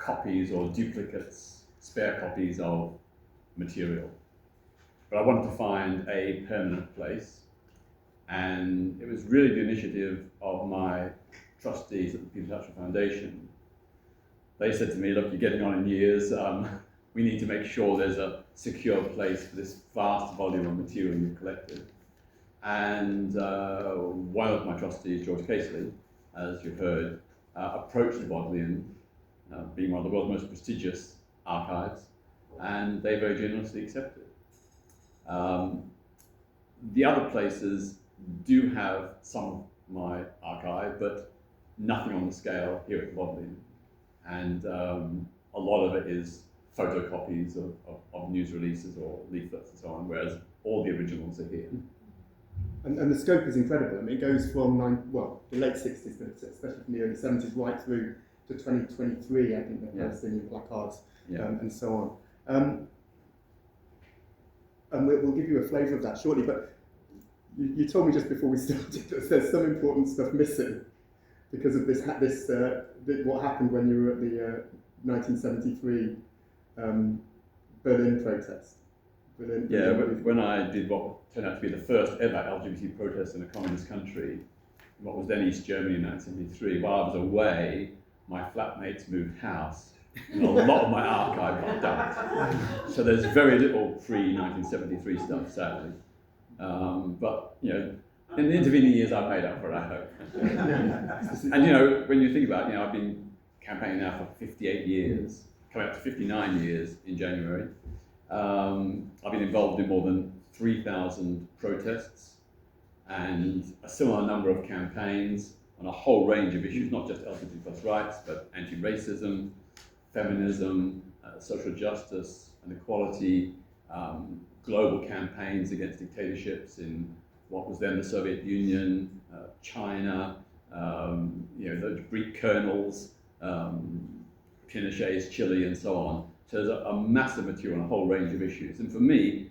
copies or duplicates, spare copies of material. But I wanted to find a permanent place, and it was really the initiative of my trustees at the Peter Tatchell Foundation. They said to me, look, you're getting on in years, we need to make sure there's a secure place for this vast volume of material you've collected. And one of my trustees, George Casely, as you've heard, approached the Bodleian, being one of the world's most prestigious archives, and they very generously accepted. The other places do have some of my archive, but nothing on the scale here at the Bodleian. And a lot of it is photocopies of news releases or leaflets and so on, whereas all the originals are here. And the scope is incredible. I mean, it goes from the late 60s, but especially from the early 70s, right through to 2023, I think, the Palestinian placards and so on. And we'll give you a flavour of that shortly, but you told me just before we started that there's some important stuff missing because of what happened when you were at the 1973 Berlin protest. When I did what turned out to be the first ever LGBT protest in a communist country, what was then East Germany in 1973, while I was away, my flatmates moved house, and a lot of my archive got dumped. So there's very little pre-1973 stuff, sadly. But in the intervening years, I've made up for it, I hope. And when you think about it, I've been campaigning now for 58 years, coming up to 59 years in January. I've been involved in more than 3,000 protests and a similar number of campaigns on a whole range of issues, not just LGBT plus rights, but anti-racism, feminism, social justice and equality, global campaigns against dictatorships in what was then the Soviet Union, China, the Greek colonels, Pinochet's Chile and so on. So there's a massive material on a whole range of issues. And for me,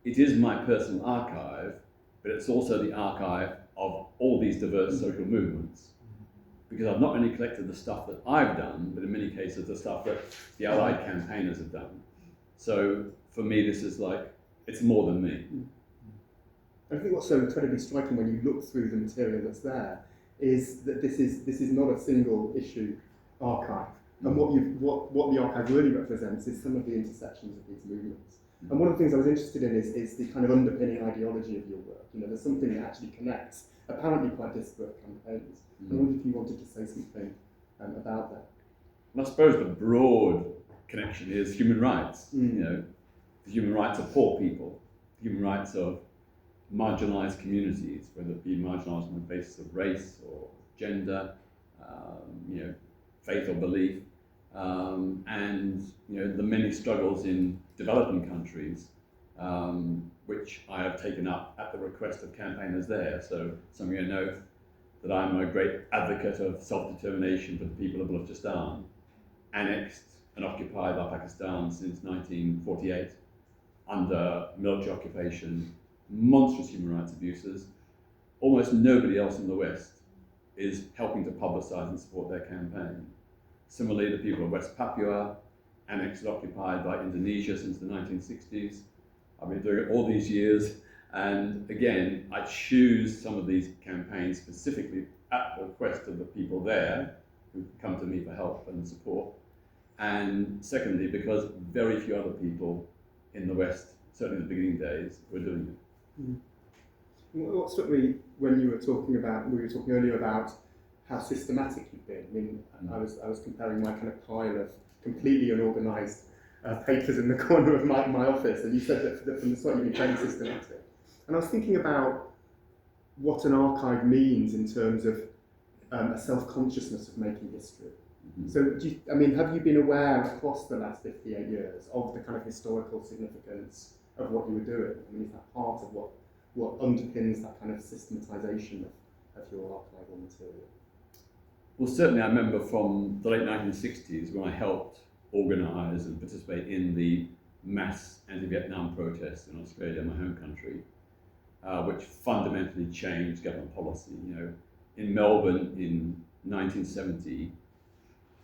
it is my personal archive, but it's also the archive of all these diverse social movements. Because I've not only collected the stuff that I've done, but in many cases the stuff that the Allied campaigners have done. So for me, this is it's more than me. I think what's so incredibly striking when you look through the material that's there is that this is not a single issue archive. And what the archive really represents is some of the intersections of these movements. And one of the things I was interested in is the kind of underpinning ideology of your work. There's something that actually connects apparently quite disparate campaigns. I wonder if you wanted to say something about that. And I suppose the broad connection is human rights. The human rights of poor people, the human rights of marginalised communities, whether it be marginalised on the basis of race or gender, faith or belief, and the many struggles in developing countries, which I have taken up at the request of campaigners there. So some of you know that I'm a great advocate of self-determination for the people of Balochistan, annexed and occupied by Pakistan since 1948, under military occupation, monstrous human rights abuses. Almost nobody else in the West is helping to publicise and support their campaign. Similarly, the people of West Papua, annexed and occupied by Indonesia since the 1960s. I've been doing it all these years, and again, I choose some of these campaigns specifically at the request of the people there who come to me for help and support. And secondly, because very few other people in the West, certainly in the beginning days, were doing it. What struck me when we were talking earlier about how systematic you've been. I mean, I was comparing my kind of pile of completely unorganised papers in the corner of my office, and you said that from the start you've been very systematic. And I was thinking about what an archive means in terms of a self-consciousness of making history. So, have you been aware across the last 58 years of the kind of historical significance of what you were doing? I mean, is that part of what underpins that kind of systematisation of your archival material? Well, certainly I remember from the late 1960s when I helped organise and participate in the mass anti-Vietnam protests in Australia, my home country, which fundamentally changed government policy. In Melbourne in 1970,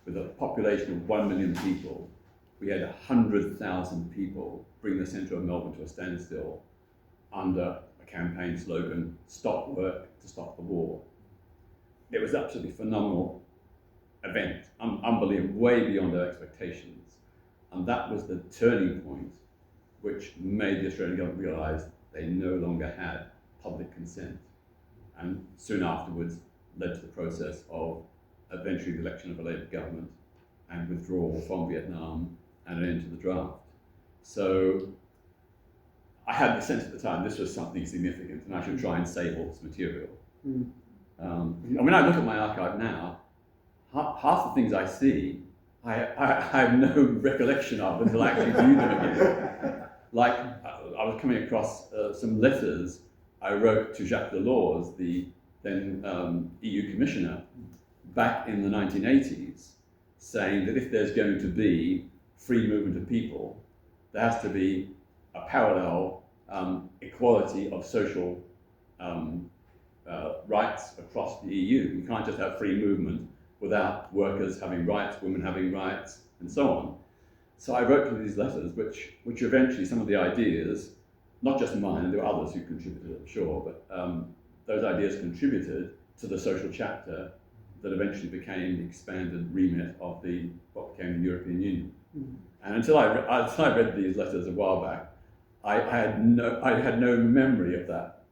with a population of 1 million people, we had 100,000 people bring the centre of Melbourne to a standstill under a campaign slogan, "Stop work to stop the war." It was absolutely phenomenal event, unbelievable, way beyond our expectations. And that was the turning point which made the Australian government realise they no longer had public consent. And soon afterwards led to the process of eventually the election of a Labour government and withdrawal from Vietnam and an end to the draft. So I had the sense at the time this was something significant and I should try and save all this material. And when I look at my archive now, half the things I see, I have no recollection of until I actually view them again. Like, I was coming across some letters I wrote to Jacques Delors, the then EU Commissioner, back in the 1980s, saying that if there's going to be free movement of people, there has to be a parallel equality of social rights across the EU. You can't just have free movement without workers having rights, women having rights, and so on. So I wrote these letters, which eventually some of the ideas, not just mine, and there were others who contributed, I'm sure, but those ideas contributed to the social chapter that eventually became the expanded remit of what became the European Union. And until I read these letters a while back, I had no memory of that.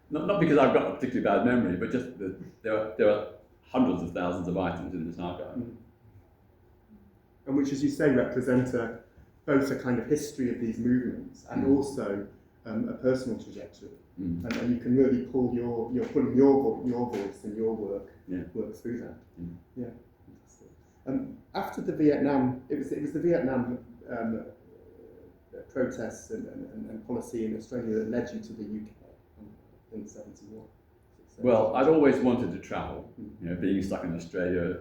Not because I've got a particularly bad memory, but just that there are hundreds of thousands of items in this archive. And which, as you say, represent both a kind of history of these movements and also a personal trajectory. And you can really pull you're pulling your voice and your work through that. Yeah. After the Vietnam, it was the Vietnam protests and policy in Australia that led you to the UK in '71. Well, I'd always wanted to travel. Being stuck in Australia,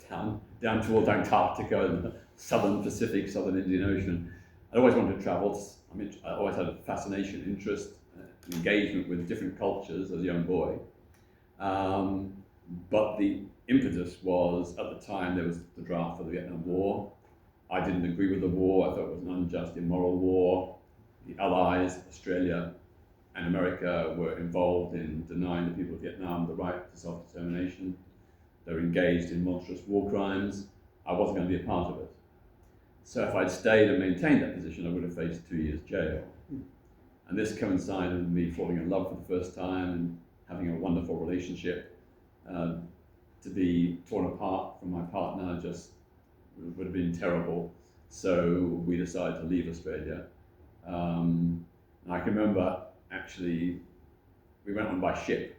down towards Antarctica and the southern Pacific, southern Indian Ocean. I always wanted to travel. I always had a fascination, interest, engagement with different cultures as a young boy. But the impetus was, at the time, there was the draft for the Vietnam War. I didn't agree with the war. I thought it was an unjust, immoral war. The Allies, Australia and America, were involved in denying the people of Vietnam the right to self-determination. They were engaged in monstrous war crimes. I wasn't going to be a part of it. So if I'd stayed and maintained that position, I would have faced 2 years jail. And this coincided with me falling in love for the first time and having a wonderful relationship. To be torn apart from my partner just would have been terrible. So we decided to leave Australia. And I can remember, actually, we went on by ship.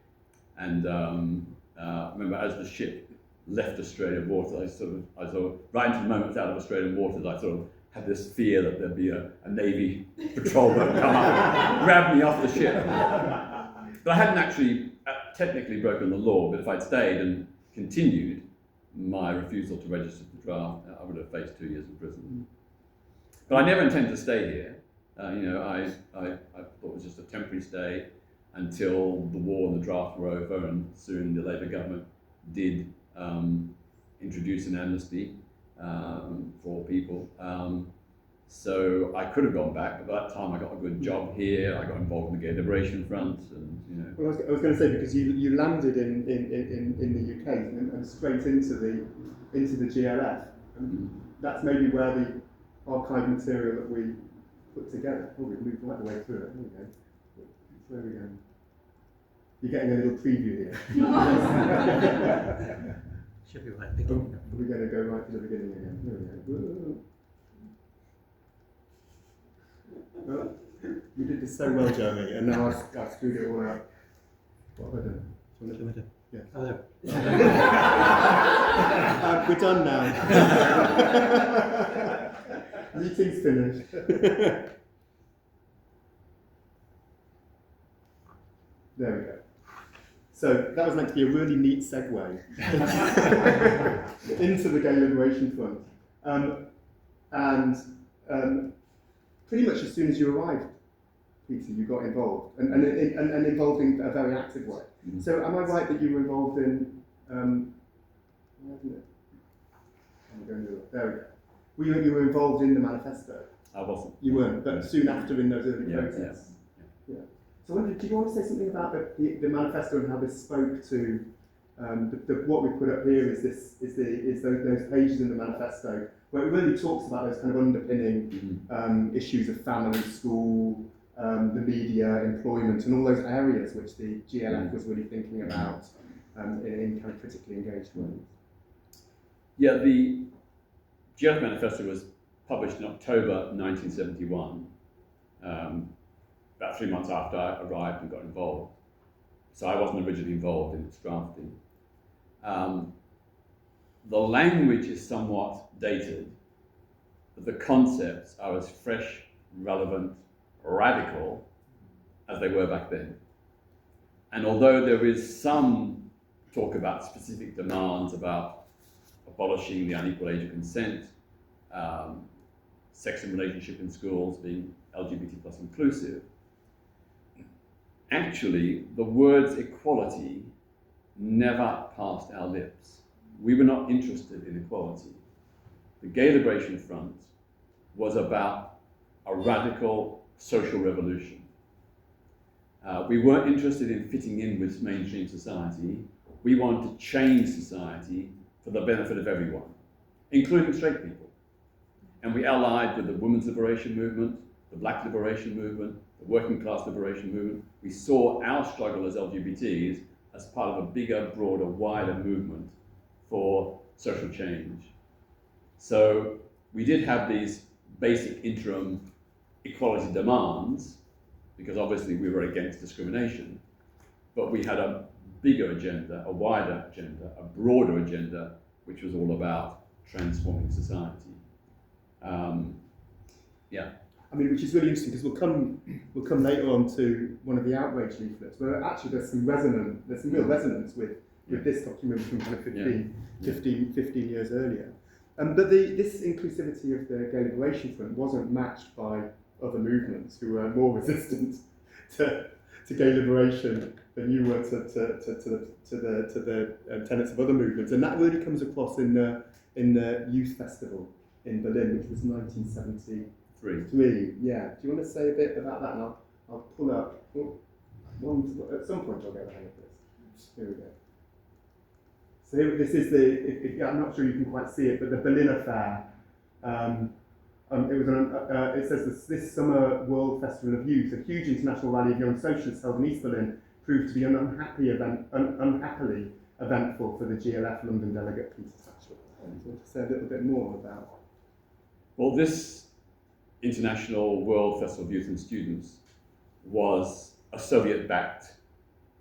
And I remember as the ship left Australian waters, I sort of, right into the moment it was out of Australian waters, I sort of had this fear that there'd be a Navy patrol boat come up and grab me off the ship. But I hadn't actually technically broken the law, but if I'd stayed and continued my refusal to register for the draft, I would have faced 2 years in prison. But I never intended to stay here. I thought it was just a temporary stay until the war and the draft were over, and soon the Labour government did introduce an amnesty for people. So I could have gone back, but by that time I got a good job here. I got involved in the Gay Liberation Front, and Well, I was going to say, because you landed in the UK and straight into the GLF, and that's maybe where the archive material that we put together. Oh, we've moved right the way through it. There we go. Where are we going? You're getting a little preview here. Should be right beginning. Are we going to go right to the beginning again? There we go. Well, you did this so well, Jeremy, and now I've screwed it all out. What have I done? Yeah. Oh, there. We're done now. Meeting's finished. There we go. So that was meant to be a really neat segue into the Gay Liberation Front. Pretty much as soon as you arrived, Peter, you got involved, and involved in a very active way. So am I right that you were involved in, there we go. You were involved in the manifesto? I wasn't. You weren't, but soon after in those early Yeah, protests. Yeah. So I wonder, do you want to say something about the manifesto and how this spoke to what we put up here is those pages in the manifesto where it really talks about those kind of underpinning issues of family, school, the media, employment, and all those areas which the GLF was really thinking about in kind of critically engaged ways. Yeah, the GLF manifesto was published in October 1971, about 3 months after I arrived and got involved. So I wasn't originally involved in its drafting. The language is somewhat dated, but the concepts are as fresh, relevant, radical as they were back then. And although there is some talk about specific demands about abolishing the unequal age of consent, sex and relationship in schools being LGBT plus inclusive, actually the words equality never passed our lips. We were not interested in equality. The Gay Liberation Front was about a radical social revolution. We weren't interested in fitting in with mainstream society. We wanted to change society for the benefit of everyone, including straight people. And we allied with the women's liberation movement, the black liberation movement, the working class liberation movement. We saw our struggle as LGBTs as part of a bigger, broader, wider movement for social change. So we did have these basic interim equality demands, because obviously we were against discrimination, but we had a bigger agenda, a wider agenda, a broader agenda, which was all about transforming society. I mean, which is really interesting because we'll come later on to one of the outrage leaflets, where actually there's some real resonance with this document from kind of 15 years earlier. But this inclusivity of the Gay Liberation Front wasn't matched by other movements who were more resistant to gay liberation than you were to the tenets of other movements, and that really comes across in the Youth Festival in Berlin, which was 1973. Yeah. Do you want to say a bit about that? And I'll pull up one. At some point, I'll get the hang of this. Here we go. So this is I'm not sure you can quite see it, but the Berlin Affair. It says this summer World Festival of Youth, a huge international rally of young socialists held in East Berlin, proved to be an unhappily eventful for the GLF London delegate Peter Tatchell. Do you want to say a little bit more about? Well, this International World Festival of Youth and Students was a Soviet-backed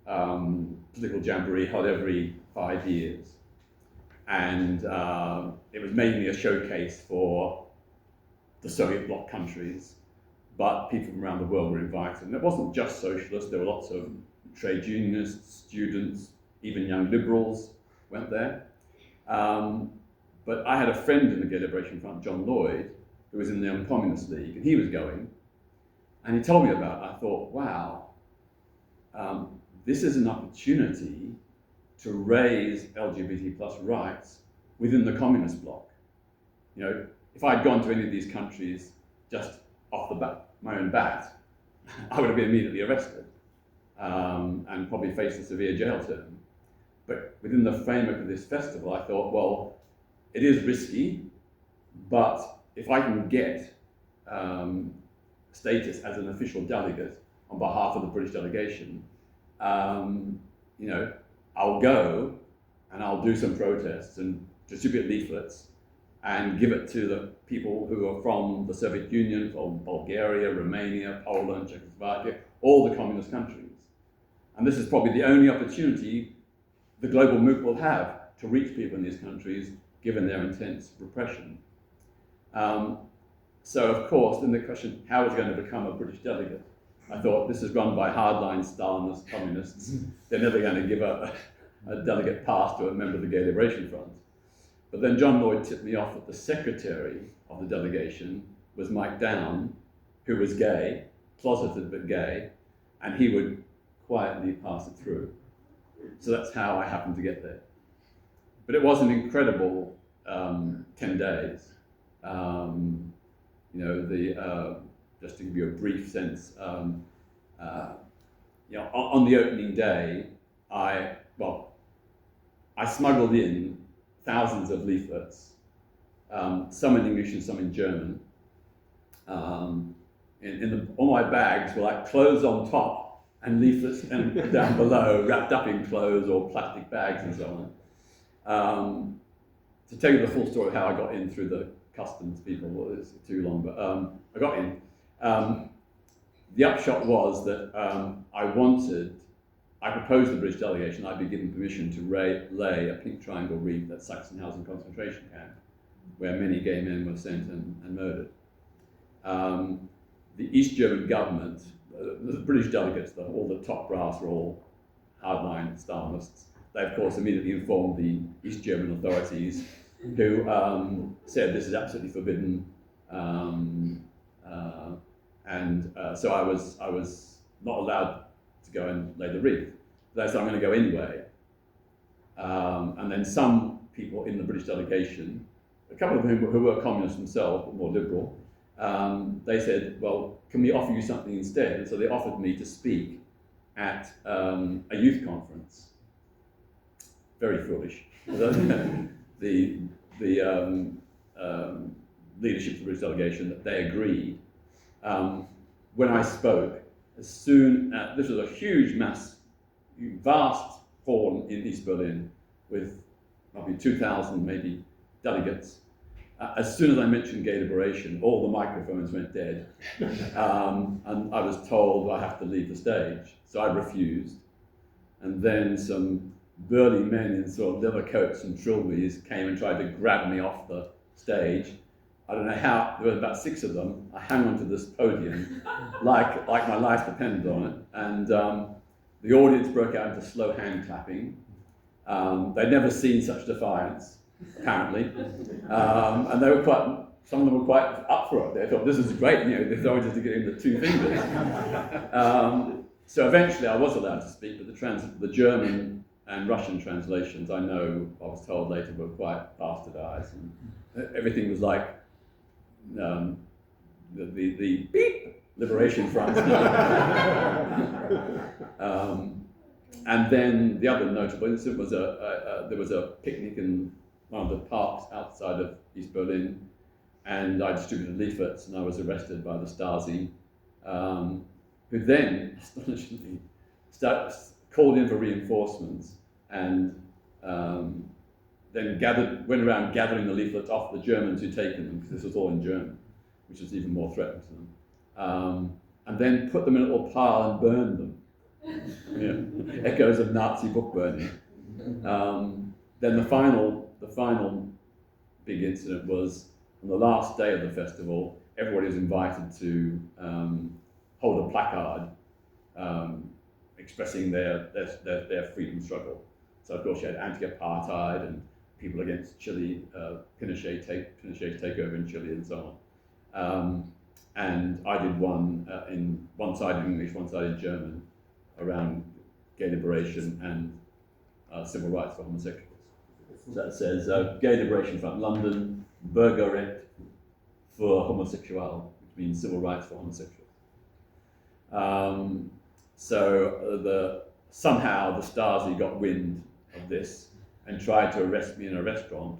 political jamboree held every 5 years. And it was mainly a showcase for the Soviet bloc countries, but people from around the world were invited. And it wasn't just socialists, there were lots of trade unionists, students, even young liberals went there. But I had a friend in the Gay Liberation Front, John Lloyd, who was in the Young Communist League, and he was going. And he told me about it. I thought, wow, this is an opportunity to raise LGBT plus rights within the communist bloc. You know, if I'd gone to any of these countries just off the bat, my own bat, I would have been immediately arrested and probably faced a severe jail term. But within the framework of this festival, I thought, well, it is risky, but if I can get status as an official delegate on behalf of the British delegation, you know, I'll go and I'll do some protests and distribute leaflets and give it to the people who are from the Soviet Union, from Bulgaria, Romania, Poland, Czechoslovakia, all the communist countries. And this is probably the only opportunity the global MOOC will have to reach people in these countries, given their intense repression. So of course, then the question, how is it going to become a British delegate? I thought, this is run by hardline Stalinist communists. They're never going to give a delegate pass to a member of the Gay Liberation Front. But then John Lloyd tipped me off that the secretary of the delegation was Mike Down, who was gay, closeted but gay, and he would quietly pass it through. So that's how I happened to get there. But it was an incredible 10 days. You know, just to give you a brief sense, you know, on the opening day, I smuggled in thousands of leaflets, some in English and some in German. All my bags were like clothes on top and leaflets down below, wrapped up in clothes or plastic bags and so on. To tell you the full story of how I got in through the customs people, well, it's too long, but I got in. The upshot was that I proposed to the British delegation I'd be given permission to lay a pink triangle wreath at Sachsenhausen concentration camp, where many gay men were sent and murdered. The East German government, the British delegates, all the top brass were all hardline Stalinists. They, of course, immediately informed the East German authorities, who said this is absolutely forbidden. So I was not allowed to go and lay the wreath. They said I'm going to go anyway. And then some people in the British delegation, a couple of whom who were communists themselves, but more liberal, they said, well, can we offer you something instead? And so they offered me to speak at a youth conference. Very foolish. The leadership of the British delegation, they agreed. When I spoke, this was a huge vast hall in East Berlin with probably 2,000 maybe delegates. As soon as I mentioned gay liberation, all the microphones went dead. And I was told I have to leave the stage. So I refused. And then some burly men in sort of leather coats and trilbies came and tried to grab me off the stage. I don't know how, there were about 6 of them. I hung onto this podium like my life depended on it. And the audience broke out into slow hand clapping. They'd never seen such defiance, apparently. And they were some of them were quite up for it. They thought, this is great, you know, they thought just to get in the 2 fingers. So eventually I was allowed to speak, but the German and Russian translations, I was told later, were quite bastardized. And everything was like the beep Liberation Front. And then the other notable incident was there was a picnic in one of the parks outside of East Berlin, and I distributed leaflets, and I was arrested by the Stasi, who then, astonishingly, called in for reinforcements, and then went around gathering the leaflets off the Germans who'd taken them, because this was all in German, which was even more threatening to them, and then put them in a little pile and burned them. Yeah. Echoes of Nazi book burning. Then the final big incident was on the last day of the festival. Everybody was invited to hold a placard expressing their freedom struggle. So of course you had anti-apartheid and people against Chile, Pinochet's takeover in Chile and so on. And I did one in one side in English, one side in German, around gay liberation and civil rights for homosexuals. So that says Gay Liberation Front London, Bürgerrecht für Homosexual, which means civil rights for homosexuals. Somehow the Stasi got wind of this and tried to arrest me in a restaurant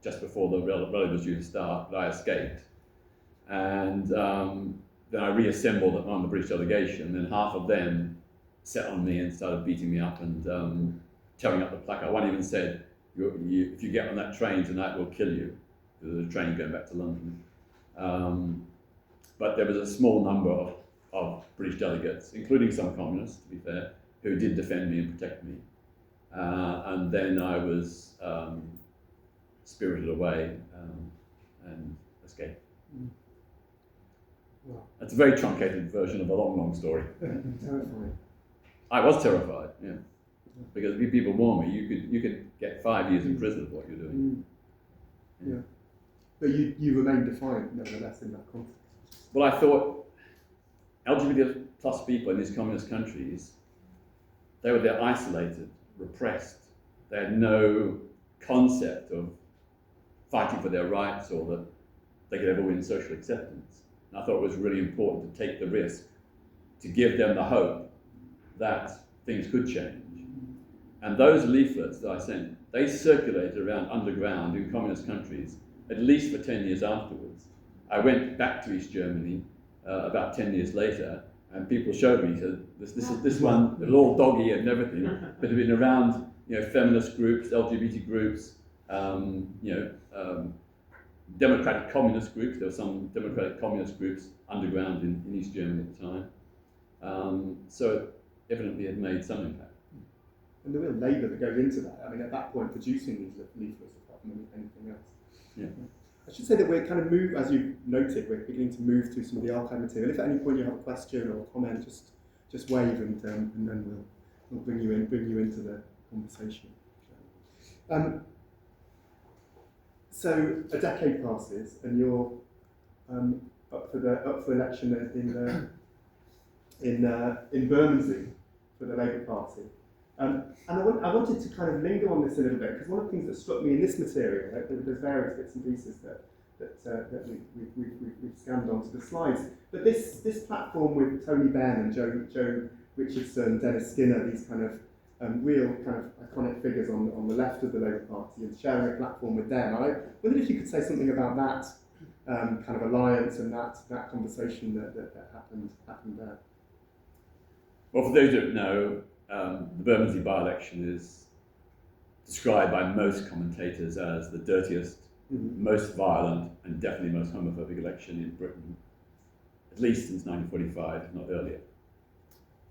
just before the rally was due to start, but I escaped. And then I reassembled on the British delegation, and half of them set on me and started beating me up and tearing up the placard. One even said, if you get on that train tonight, we'll kill you. There was a train going back to London. But there was a small number of British delegates, including some communists, to be fair, who did defend me and protect me. And then I was spirited away and escaped. Wow. That's a very truncated version of a long story. Terrifying. I was terrified, yeah. Because people warned me, you could get 5 years in prison for what you're doing. Yeah. But you remain defiant, nevertheless, in that context. Well, I thought LGBT plus people in these communist countries, they're isolated, repressed. They had no concept of fighting for their rights or that they could ever win social acceptance. And I thought it was really important to take the risk, to give them the hope that things could change. And those leaflets that I sent, they circulated around underground in communist countries at least for 10 years afterwards. I went back to East Germany about 10 years later, and people showed me, said, this one, it was all doggy and everything, but it had been around, feminist groups, LGBT groups, democratic communist groups. There were some democratic communist groups underground in East Germany at the time. So it evidently had made some impact. And the real labour that goes into that, I mean, at that point, producing these leaflets apart from anything else. Yeah. I should say that we're kind of as you've noted, we're beginning to move through some of the archive material. If at any point you have a question or a comment, just wave and then we'll bring you into the conversation. So a decade passes, and you're up for election in Bermondsey for the Labour Party. And I wanted to kind of linger on this a little bit, because one of the things that struck me in this material, right, there's various bits and pieces that we've scanned onto the slides, but this platform with Tony Benn and Joe Richardson, Dennis Skinner, these kind of real kind of iconic figures on the left of the Labour Party, and sharing a platform with them. I wondered if you could say something about that kind of alliance and that conversation that happened there. Well, for those who don't know, the Bermondsey by-election is described by most commentators as the dirtiest, most violent, and definitely most homophobic election in Britain, at least since 1945, if not earlier.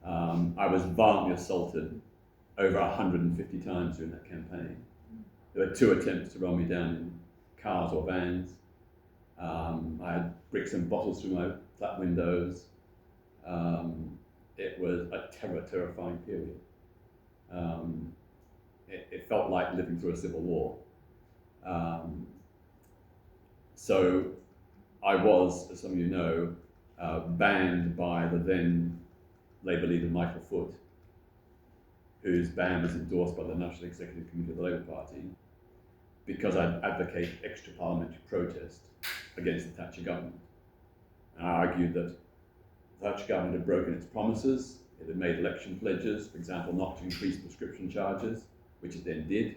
I was violently assaulted over 150 times during that campaign. There were 2 attempts to run me down in cars or vans. I had bricks and bottles through my flat windows. It was a terrifying period. It felt like living through a civil war. So I was, as some of you know, banned by the then Labour leader Michael Foot, whose ban was endorsed by the National Executive Committee of the Labour Party, because I'd advocate extra parliamentary protest against the Thatcher government. And I argued that the Thatcher government had broken its promises. It had made election pledges, for example, not to increase prescription charges, which it then did.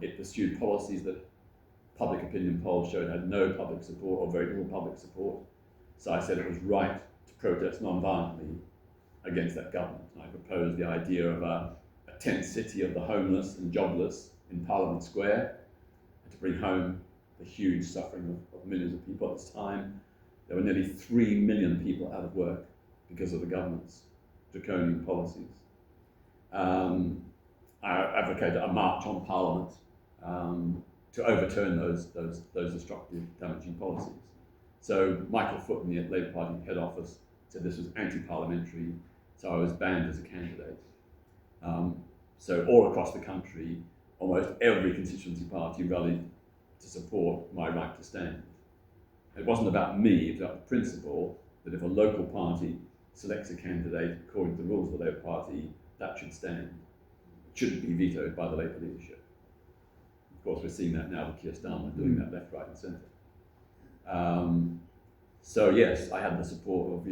It pursued policies that public opinion polls showed had no public support or very little public support. So I said it was right to protest non-violently against that government. And I proposed the idea of a tent city of the homeless and jobless in Parliament Square, and to bring home the huge suffering of millions of people at this time. There were nearly 3 million people out of work because of the government's draconian policies. I advocated a march on Parliament to overturn those destructive, damaging policies. So Michael Foot in the Labour Party head office said this was anti-parliamentary, so I was banned as a candidate. So all across the country, almost every constituency party rallied to support my right to stand. It wasn't about me, it was about the principle that if a local party selects a candidate according to the rules of the Labour Party, that should stand. It shouldn't be vetoed by the Labour leadership. Of course, we're seeing that now with Keir Starmer doing that left, right, and centre. So yes, I had the support of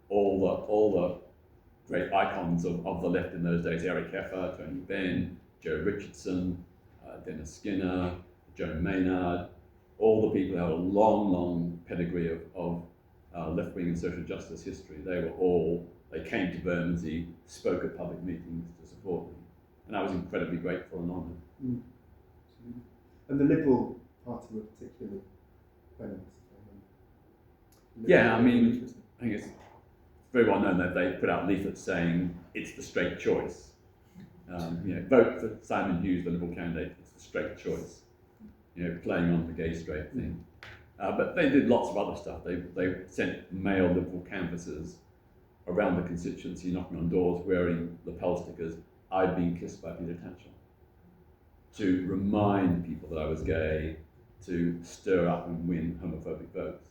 all the great icons of the left in those days: Eric Heffer, Tony Benn, Joe Richardson, Dennis Skinner, Joan Maynard, all the people who had a long pedigree of left-wing and social justice history. They came to Bermondsey, spoke at public meetings to support me, and I was incredibly grateful and honoured. And the Liberal Party were particularly famous. Yeah, I mean, I think it's very well known that they put out leaflets saying it's the straight choice. Vote for Simon Hughes, the Liberal candidate. It's the straight choice. Playing on the gay straight thing. But they did lots of other stuff. They sent male Liberal canvassers around the constituency, knocking on doors, wearing lapel stickers, "I've been kissed by Peter Tatchell," to remind people that I was gay, to stir up and win homophobic votes.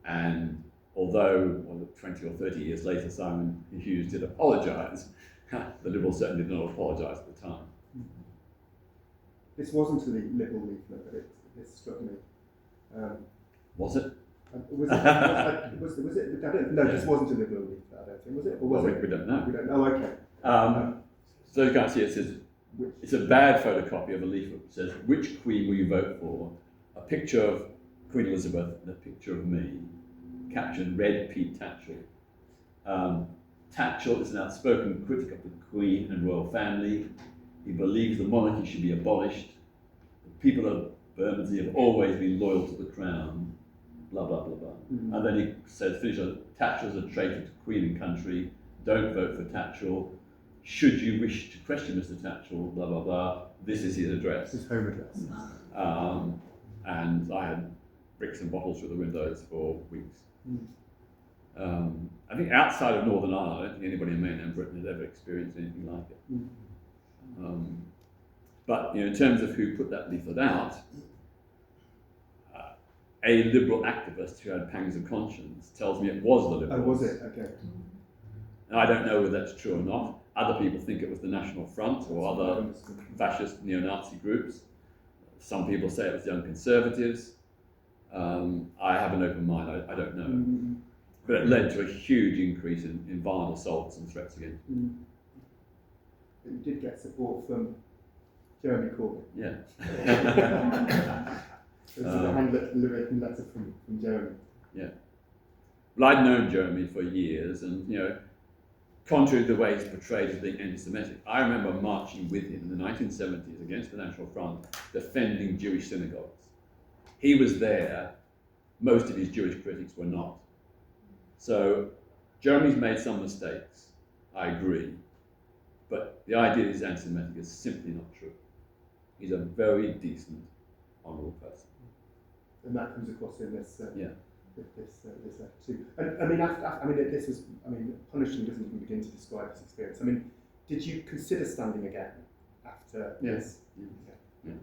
And although 20 or 30 years later Simon Hughes did apologise, the Liberals certainly did not apologise at the time. This wasn't a liberal leaflet, but it struck me. Was it? Was it? Was it? I don't, no, this wasn't a liberal leaflet. I don't think, was it? Or was Well, it? we don't know. We don't know. Okay. So you can't see it says, it's a bad photocopy of a leaflet which says, which queen will you vote for? A picture of Queen Elizabeth and a picture of me, captioned Red Pete Tatchell. Tatchell is an outspoken critic of the Queen and royal family. He believes the monarchy should be abolished. The people of Bermondsey have always been loyal to the crown, blah, blah, blah, blah. Mm. And then he says, Tatchell's a traitor to Queen and country, don't vote for Tatchell. Should you wish to question Mr. Tatchell, blah, blah, blah, this is his address. His home address. And I had bricks and bottles through the windows for weeks. Mm. I think outside of Northern Ireland, I don't think anybody in mainland Britain has ever experienced anything like it. Mm. But in terms of who put that leaflet out, a liberal activist who had pangs of conscience tells me it was the Liberals. Oh, was it? Okay. And I don't know whether that's true or not. Other people think it was the National Front or other fascist neo-Nazi groups. Some people say it was Young Conservatives. I have an open mind, I don't know. Mm. But it led to a huge increase in violent assaults and threats against me. Mm. But you did get support from Jeremy Corbyn. Yeah. This is a handwritten letter from Jeremy. Yeah. Well, I'd known Jeremy for years, and contrary to the way he's portrayed as being anti-Semitic, I remember marching with him in the 1970s against the National Front, defending Jewish synagogues. He was there, most of his Jewish critics were not. So Jeremy's made some mistakes, I agree, but the idea that he's anti-Semitic is simply not true. He's a very decent, honourable person. And that comes across in this Yeah. this letter too. And this was, punishing doesn't even begin to describe this experience. Did you consider standing again after this? Yeah.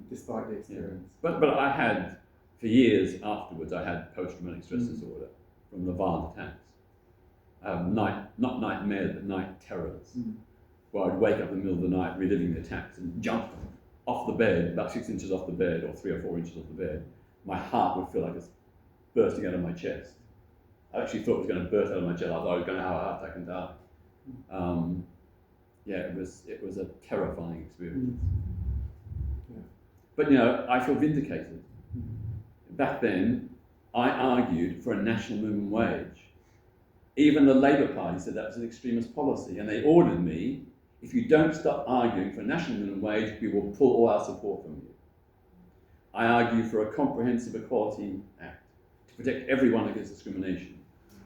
Despite the Yeah. experience. But I had, for years afterwards, I had post-traumatic stress disorder from the violent attacks. Not nightmares, but night terrors, where I'd wake up in the middle of the night reliving the attacks and jump off the bed, about 6 inches off the bed, or 3 or 4 inches off the bed. My heart would feel like it's bursting out of my chest. I actually thought it was going to burst out of my chest. I thought I was going to have a heart attack and die. It was a terrifying experience. Yeah. But I feel vindicated. Back then, I argued for a national minimum wage. Even the Labour Party said that was an extremist policy, and they ordered me, if you don't stop arguing for a national minimum wage, we will pull all our support from you. I argue for a comprehensive Equality Act to protect everyone against discrimination.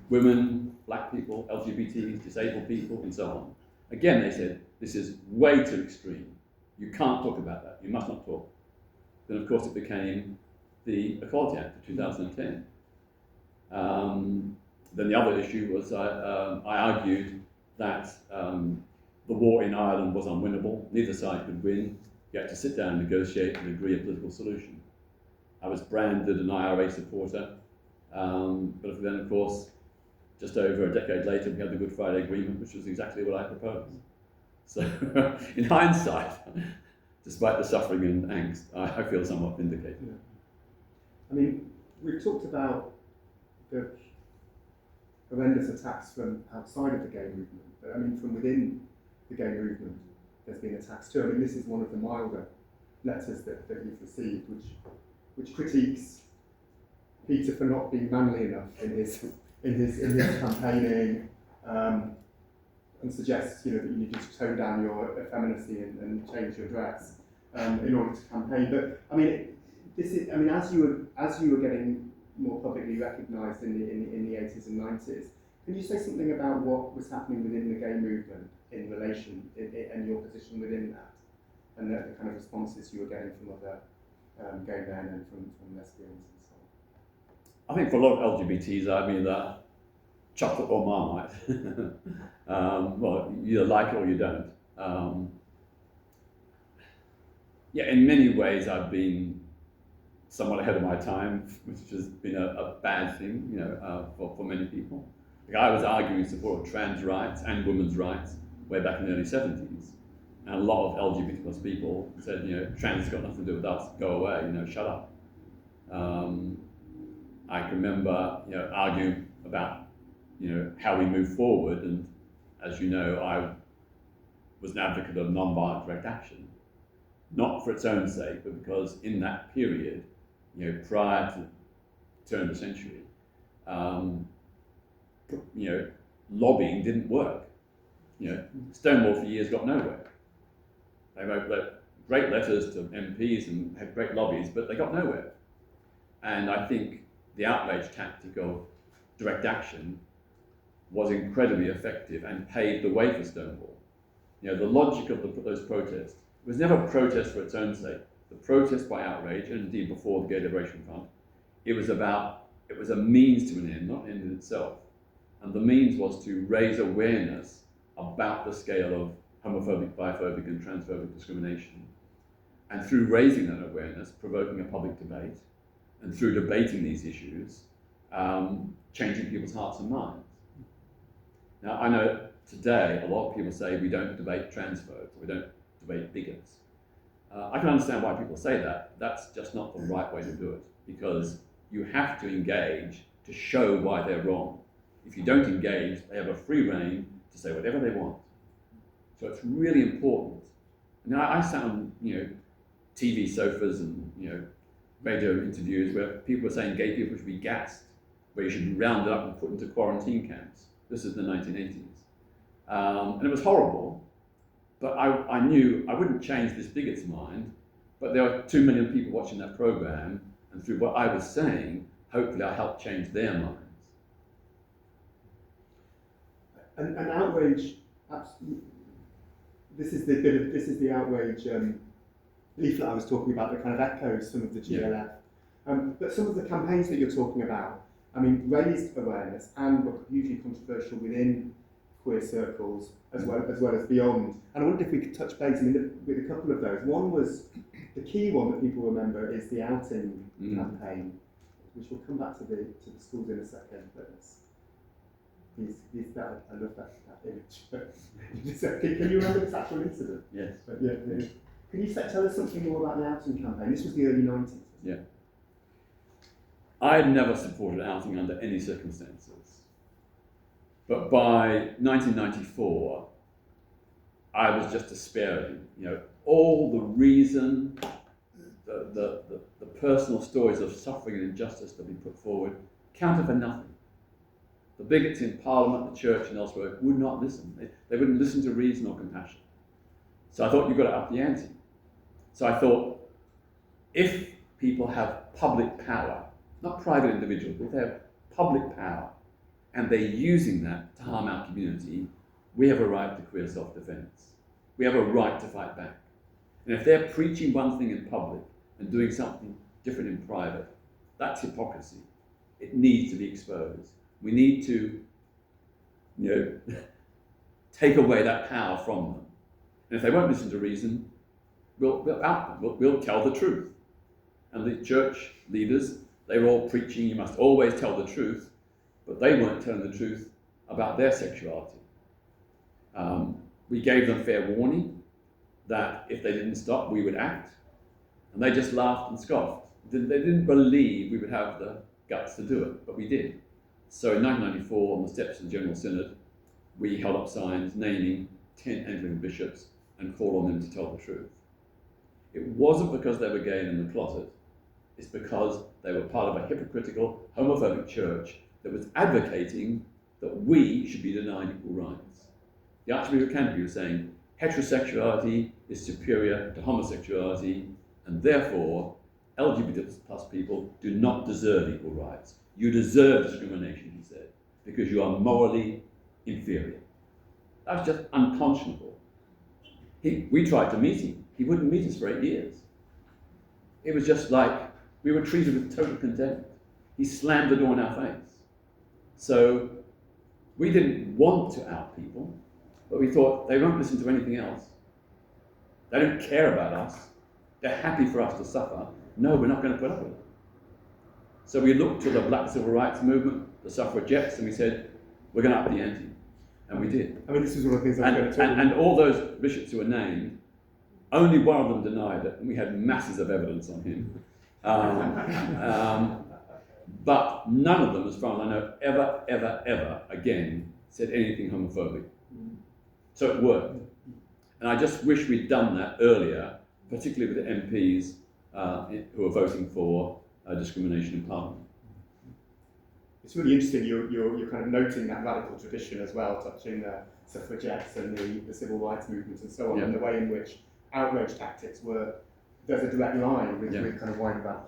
Women, black people, LGBTs, disabled people, and so on. Again, they said, this is way too extreme. You can't talk about that. You must not talk. Then, of course, it became the Equality Act of 2010. Then the other issue was I argued that the war in Ireland was unwinnable. Neither side could win. You had to sit down and negotiate and agree a political solution. I was branded an IRA supporter, but then, of course, just over a decade later, we had the Good Friday Agreement, which was exactly what I proposed. So, in hindsight, despite the suffering and angst, I feel somewhat vindicated. Yeah. We've talked about the horrendous attacks from outside of the gay movement, but from within the gay movement, there's been attacks too. This is one of the milder letters that you've received, which critiques Peter for not being manly enough in his campaigning, and suggests that you need to tone down your effeminacy and change your dress in order to campaign. But this is as you were getting more publicly recognised in the 80s and 90s, can you say something about what was happening within the gay movement in relation and your position within that, and the kind of responses you were getting from other gay men and from lesbians and so on? I think for a lot of LGBTs, chocolate or Marmite. Well, you either like it or you don't. In many ways, I've been somewhat ahead of my time, which has been a bad thing, for many people. I was arguing in support of trans rights and women's rights way back in the early 70s, And a lot of LGBT plus people said, trans has got nothing to do with us, go away, shut up. I can remember, arguing about, how we move forward, and as you know, I was an advocate of non-violent direct action, not for its own sake, but because in that period, prior to the turn of the century, lobbying didn't work. Stonewall for years got nowhere. They wrote great letters to MPs and had great lobbies, but they got nowhere. And I think the outrage tactic of direct action was incredibly effective and paved the way for Stonewall. The logic of those protests was never a protest for its own sake. The protest by outrage, and indeed before the Gay Liberation Front, it was a means to an end, not an end in itself. And the means was to raise awareness about the scale of homophobic, biphobic and transphobic discrimination. And through raising that awareness, provoking a public debate, and through debating these issues, changing people's hearts and minds. Now, I know today a lot of people say we don't debate transphobes, we don't debate bigots. I can understand why people say that. That's just not the right way to do it, because you have to engage to show why they're wrong. If you don't engage, they have a free rein to say whatever they want. So it's really important. Now, I sound, TV sofas and, radio interviews where people are saying gay people should be gassed, where you should be rounded up and put into quarantine camps. This is the 1980s. And it was horrible, but I knew I wouldn't change this bigot's mind, but there were 2 million people watching that program, and through what I was saying, hopefully I helped change their minds. And outrage, this is the outrage leaflet I was talking about that kind of echoes some of the GLF. But some of the campaigns that you're talking about, raised awareness and were hugely controversial within queer circles as well as beyond. And I wonder if we could touch base with a couple of those. One was, the key one that people remember is the outing campaign, which we'll come back to the schools in a second. But I love that image. Can you remember this actual incident? Yes. Yeah. Can you tell us something more about the outing campaign? This was the early 90s. Yeah. I had never supported outing under any circumstances. But by 1994, I was just despairing. All the reason, the personal stories of suffering and injustice that we put forward counted for nothing. The bigots in Parliament, the church and elsewhere would not listen. They wouldn't listen to reason or compassion. So I thought, you've got to up the ante. So I thought, if people have public power, not private individuals, but if they have public power, and they're using that to harm our community, we have a right to queer self-defense. We have a right to fight back. And if they're preaching one thing in public and doing something different in private, that's hypocrisy. It needs to be exposed. We need to, take away that power from them. And if they won't listen to reason, we'll out them. We'll tell the truth. And the church leaders, they were all preaching, you must always tell the truth, but they weren't telling the truth about their sexuality. We gave them fair warning that if they didn't stop, we would act. And they just laughed and scoffed. They didn't believe we would have the guts to do it, but we did. So in 1994, on the steps of the General Synod, we held up signs naming 10 Anglican bishops and called on them to tell the truth. It wasn't because they were gay and in the closet. It's because they were part of a hypocritical, homophobic church that was advocating that we should be denied equal rights. The Archbishop of Canterbury was saying heterosexuality is superior to homosexuality, and therefore LGBT plus people do not deserve equal rights. You deserve discrimination, he said, because you are morally inferior. That was just unconscionable. We tried to meet him. He wouldn't meet us for 8 years. It was just like we were treated with total contempt. He slammed the door in our face. So we didn't want to out people, but we thought they won't listen to anything else. They don't care about us. They're happy for us to suffer. No, we're not going to put up with it. So we looked to the Black Civil Rights Movement, the suffragettes, and we said, we're going to up the ante. And we did. I mean, this is one of the things I'm going to talk about. And all those bishops who were named, only one of them denied it, and we had masses of evidence on him. But none of them, as far as I know, ever again said anything homophobic. So it worked. And I just wish we'd done that earlier, particularly with the MPs who are voting for discrimination in Parliament. It's really interesting, you're kind of noting that radical tradition as well, touching the suffragettes and the civil rights movement and so on, and the way in which outrage tactics were, there's a direct line with kind of wider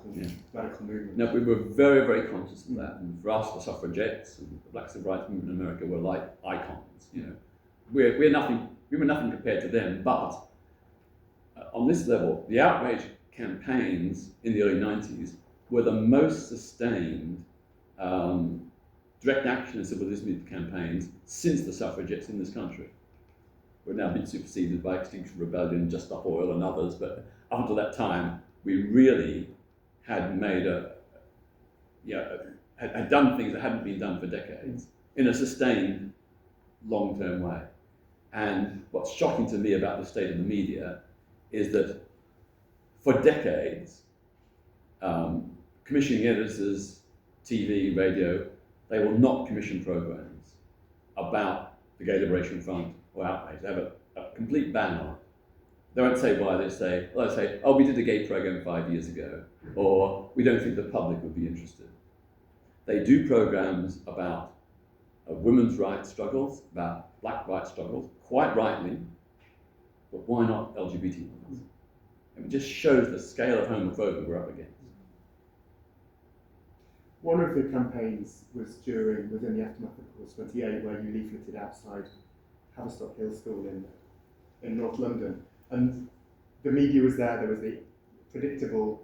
radical movement. No, we were very, very conscious of that. And for us, the suffragettes and the black civil rights movement in America were like icons. You know, we were nothing compared to them. But on this level, the outrage campaigns in the early 90s were the most sustained direct action and civil disobedience campaigns since the suffragettes in this country. We've now been superseded by Extinction Rebellion, Just Stop Oil and others, but up until that time, we really had made had done things that hadn't been done for decades in a sustained, long-term way. And what's shocking to me about the state of the media is that for decades, commissioning editors, TV, radio, they will not commission programs about the Gay Liberation Front or outrage. They have a complete ban on it. They won't say why. They'll say, oh, we did a gay program 5 years ago, or we don't think the public would be interested. They do programs about women's rights struggles, about black rights struggles, quite rightly, but why not LGBT ones? And it just shows the scale of homophobia we're up against. One of the campaigns was in the aftermath of Clause 28, where you leafleted outside Haverstock Hill School in North London. And the media was there was the predictable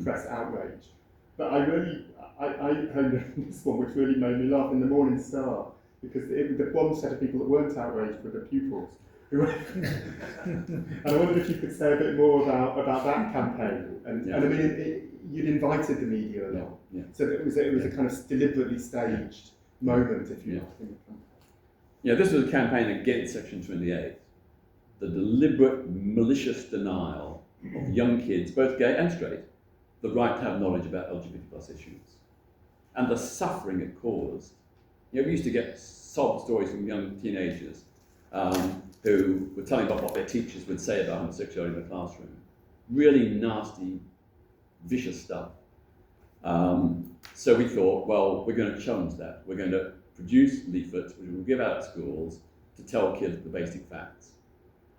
press outrage. But I heard this one which really made me laugh in the Morning Star, because the one set of people that weren't outraged were the pupils. And I wondered if you could say a bit more about that campaign. And I mean, you'd invited the media along. Yeah. So it was a kind of deliberately staged moment, if you like, in the campaign. Yeah, this was a campaign against Section 28. The deliberate, malicious denial of young kids, both gay and straight, the right to have knowledge about LGBT plus issues. And the suffering it caused. You know, we used to get sob stories from young teenagers who were telling about what their teachers would say about homosexuality in the classroom. Really nasty, vicious stuff. So we thought, well, we're going to challenge that. We're going to produce leaflets which we'll give out at schools to tell kids the basic facts.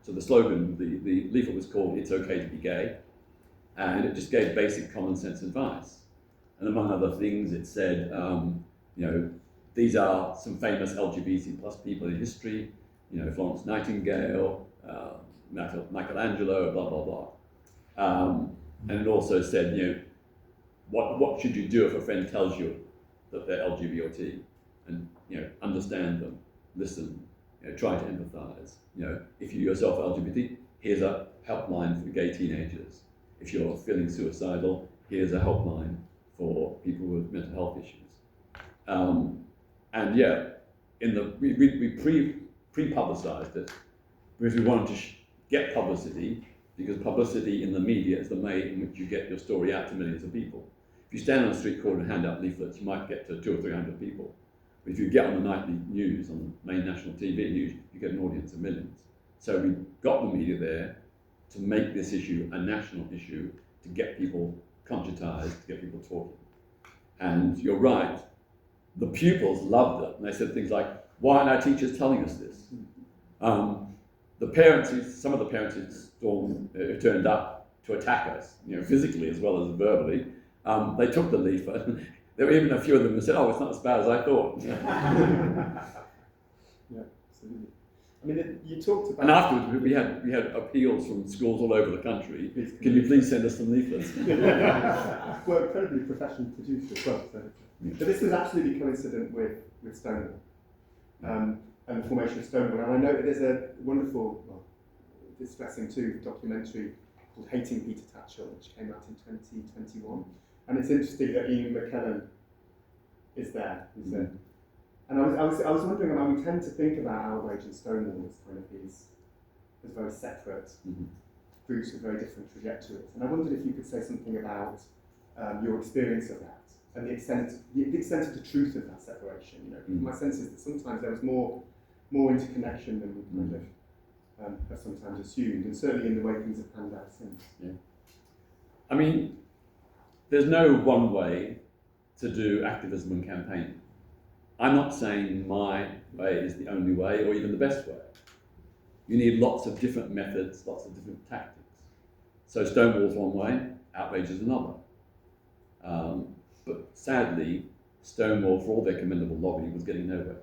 So the slogan, the leaflet was called "It's Okay to be Gay," and it just gave basic common sense advice. And among other things, it said, these are some famous LGBT plus people in history, Florence Nightingale, Michelangelo, blah, blah, blah. And it also said, what should you do if a friend tells you that they're LGBT? And, understand them, listen, try to empathize. If you yourself are LGBT, here's a helpline for gay teenagers. If you're feeling suicidal, here's a helpline for people with mental health issues. We pre-publicized it because we wanted to get publicity, because publicity in the media is the way in which you get your story out to millions of people. If you stand on a street corner and hand out leaflets, you might get to 200 or 300 people. But if you get on the nightly news, on the main national TV news, you get an audience of millions. So we got the media there to make this issue a national issue, to get people conscientized, to get people talking. And you're right, the pupils loved it. And they said things like, why aren't our teachers telling us this? The parents, some of the parents who turned up to attack us, physically as well as verbally, they took the leaflet. There were even a few of them who said, oh, it's not as bad as I thought. Yeah, absolutely. I mean, you talked about... And afterwards, we had appeals from schools all over the country. Can you please send us some leaflets? Well, incredibly professionally produced as well. So. But this was absolutely coincident with Stonewall and the formation of Stonewall. And I know that there's a wonderful, distressing too, documentary called Hating Peter Tatchell, which came out in 2021. And it's interesting that Ian McKellen is there. And I was wondering about, we tend to think about outrage and Stonewall as kind of these as very separate groups with very different trajectories. And I wondered if you could say something about your experience of that and the extent of the truth of that separation. You know, because my sense is that sometimes there was more interconnection than we kind of have sometimes assumed, and certainly in the way things have panned out since. Yeah. I mean, there's no one way to do activism and campaigning. I'm not saying my way is the only way or even the best way. You need lots of different methods, lots of different tactics. So Stonewall's one way, outrage is another. But sadly, Stonewall, for all their commendable lobby, was getting nowhere.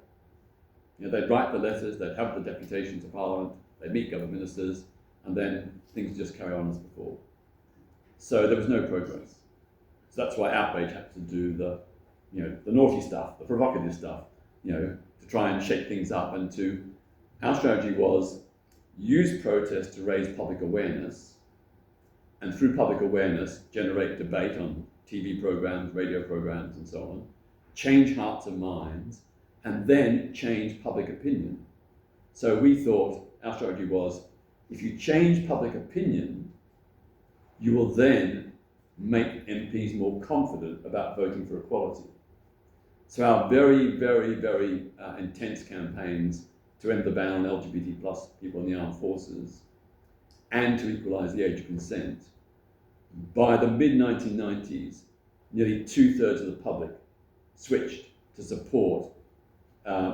You know, they'd write the letters, they'd have the deputation to Parliament, they'd meet government ministers, and then things just carry on as before. So there was no progress. So that's why outrage had to do the naughty stuff, the provocative stuff, to try and shake things up. And our strategy was use protest to raise public awareness, and through public awareness, generate debate on TV programs, radio programs, and so on, change hearts and minds, and then change public opinion. So we thought our strategy was, if you change public opinion, you will then make MPs more confident about voting for equality. So our very, very, very intense campaigns to end the ban on LGBT plus people in the armed forces and to equalise the age of consent, by the mid-1990s, nearly 2/3 of the public switched to support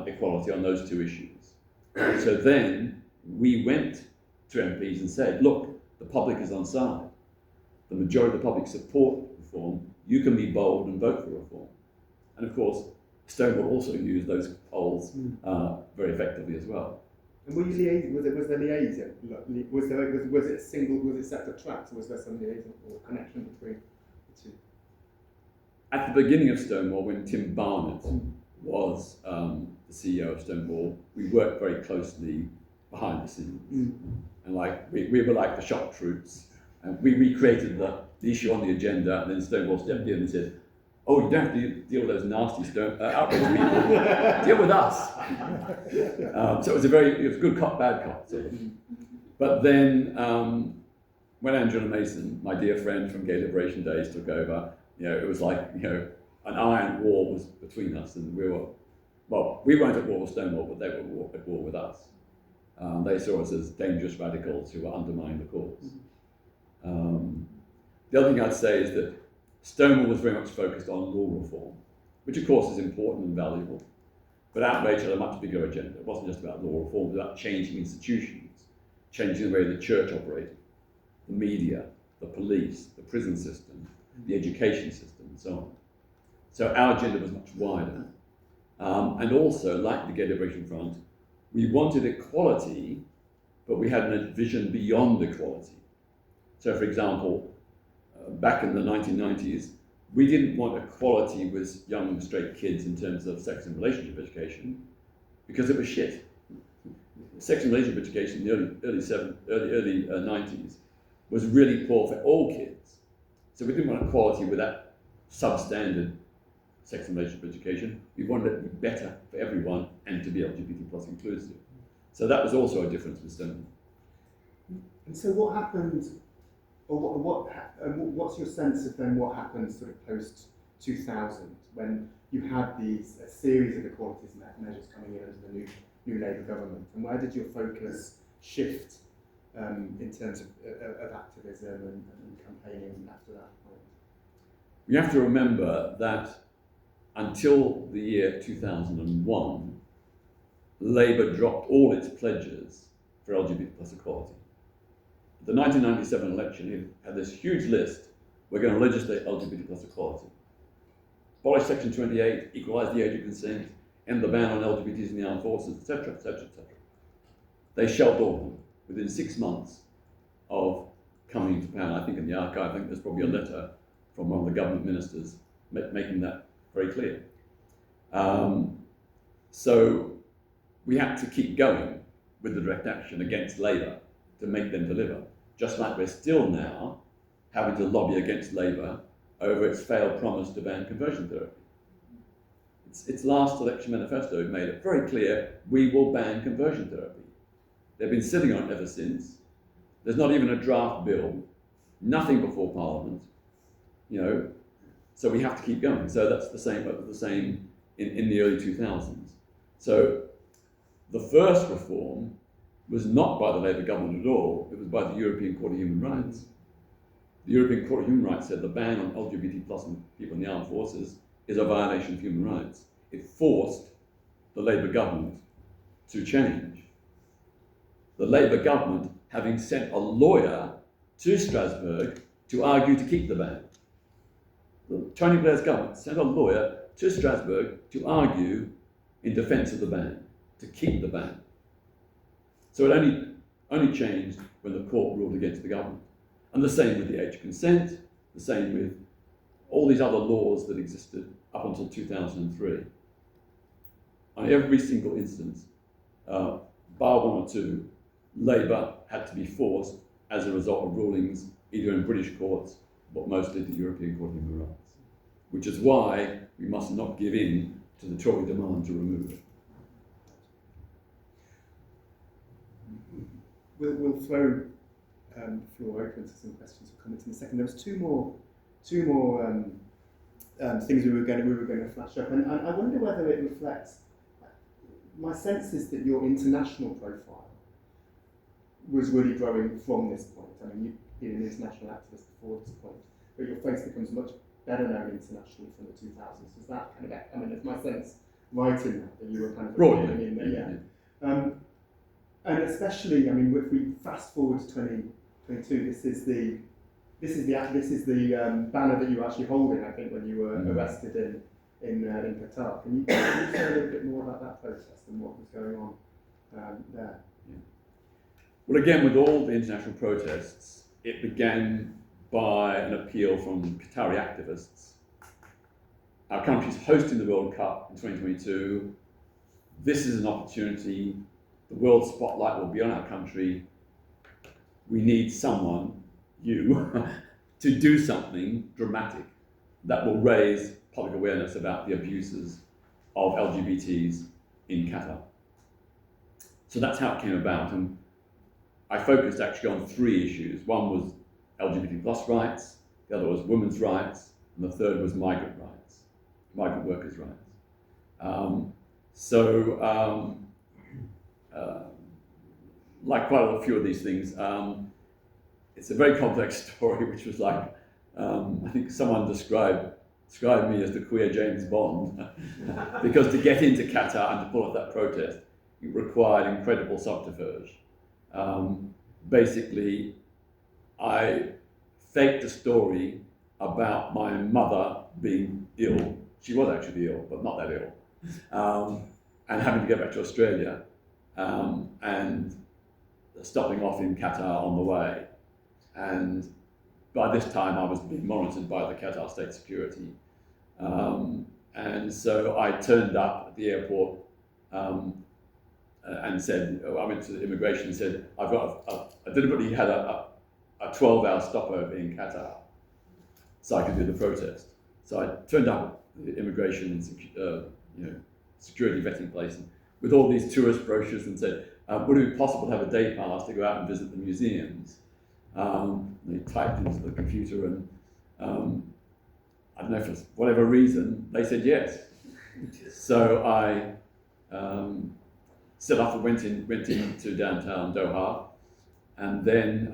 equality on those two issues. So then we went to MPs and said, look, the public is on side. The majority of the public support reform. You can be bold and vote for reform. And of course, Stonewall also used those polls very effectively as well. And were you liaising? Was there liaison? Was it separate tracks, or was there some liaison or connection between the two? At the beginning of Stonewall, when Tim Barnett was the CEO of Stonewall, we worked very closely behind the scenes, and we were like the shock troops, and we recreated the issue on the agenda, and then Stonewall stepped in and said, "Oh, you don't have to deal with those nasty outrage people. Deal with us." So it was good cop, bad cop. Sort of. But then, when Angela Mason, my dear friend from Gay Liberation Days, took over, it was like an iron wall was between us, and we weren't at war with Stonewall, but they were at war with us. They saw us as dangerous radicals who were undermining the cause. The other thing I'd say is that Stonewall was very much focused on law reform, which of course is important and valuable, but outrage had a much bigger agenda. It wasn't just about law reform, it was about changing institutions, changing the way the church operated, the media, the police, the prison system, the education system, and so on. So our agenda was much wider. And also, like the Gay Liberation Front, we wanted equality, but we had a vision beyond equality. So, for example, back in the 1990s, we didn't want equality with young straight kids in terms of sex and relationship education, because it was shit. Sex and relationship education in the early 90s was really poor for all kids. So we didn't want equality with that substandard sex and relationship education. We wanted it to be better for everyone and to be LGBT plus inclusive. So that was also a difference with Stonewall. And so what happened, or what's your sense of then what happened sort of post 2000, when you had a series of equalities measures coming in under the new Labour government, and where did your focus shift in terms of activism and campaigning after that point? You have to remember that until the year 2001, Labour dropped all its pledges for LGBT plus equality. The 1997 election, it had this huge list: we're going to legislate LGBT plus equality, abolish Section 28, equalise the age of consent, end the ban on LGBTs in the armed forces, etc., etc., etc. They shelved all of them within 6 months of coming into power. I think in the archive, I think there's probably a letter from one of the government ministers making that very clear. So we had to keep going with the direct action against Labour to make them deliver, just like we're still now having to lobby against Labour over its failed promise to ban conversion therapy. its last election manifesto made it very clear, we will ban conversion therapy. They've been sitting on it ever since. There's not even a draft bill, nothing before Parliament, you know, so we have to keep going. So that's the same in the early 2000s. So the first reform was not by the Labour government at all, it was by the European Court of Human Rights. The European Court of Human Rights said the ban on LGBT plus people in the armed forces is a violation of human rights. It forced the Labour government to change. The Labour government having sent a lawyer to Strasbourg to argue to keep the ban. Tony Blair's government sent a lawyer to Strasbourg to argue in defence of the ban, to keep the ban. So it only changed when the court ruled against the government. And the same with the age of consent, the same with all these other laws that existed up until 2003. On every single instance, bar one or two, Labour had to be forced as a result of rulings either in British courts, but mostly the European Court of Human Rights. Which is why we must not give in to the Tory demand to remove it. We'll throw the floor open to some questions or comments in a second. There was two more things we were going to flash up, and I wonder whether it reflects. My sense is that your international profile was really growing from this point. I mean, you've been an international activist before this point, but your face becomes much better known internationally from the 2000s. Is that kind of, I mean, is my sense right in that you were kind of broadly in there? Yeah. And especially, I mean, if we fast forward to 2022, this is the banner that you were actually holding, I think, when you were arrested in Qatar. Can you say a little bit more about that protest and what was going on there? Yeah. Well, again, with all the international protests, it began by an appeal from Qatari activists. Our country's hosting the World Cup in 2022. This is an opportunity. The world spotlight will be on our country. We need someone, you, to do something dramatic that will raise public awareness about the abuses of LGBTs in Qatar. So that's how it came about. And I focused actually on three issues. One was LGBT plus rights, the other was women's rights, and the third was migrant rights, migrant workers' rights. Like quite a few of these things, it's a very complex story, which was like, I think someone described me as the queer James Bond, because to get into Qatar and to pull off that protest, it required incredible subterfuge. Basically, I faked a story about my mother being ill. She was actually ill, but not that ill, and having to go back to Australia, and stopping off in Qatar on the way. And by this time, I was being monitored by the Qatar state security. And so I turned up at the airport and said, I went to the immigration and said, I deliberately had a 12-hour stopover in Qatar so I could do the protest. So I turned up at the immigration and security vetting place with all these tourist brochures and said, would it be possible to have a day pass to go out and visit the museums? They typed into the computer and I don't know, for whatever reason, they said yes. So I set off and went into downtown Doha, and then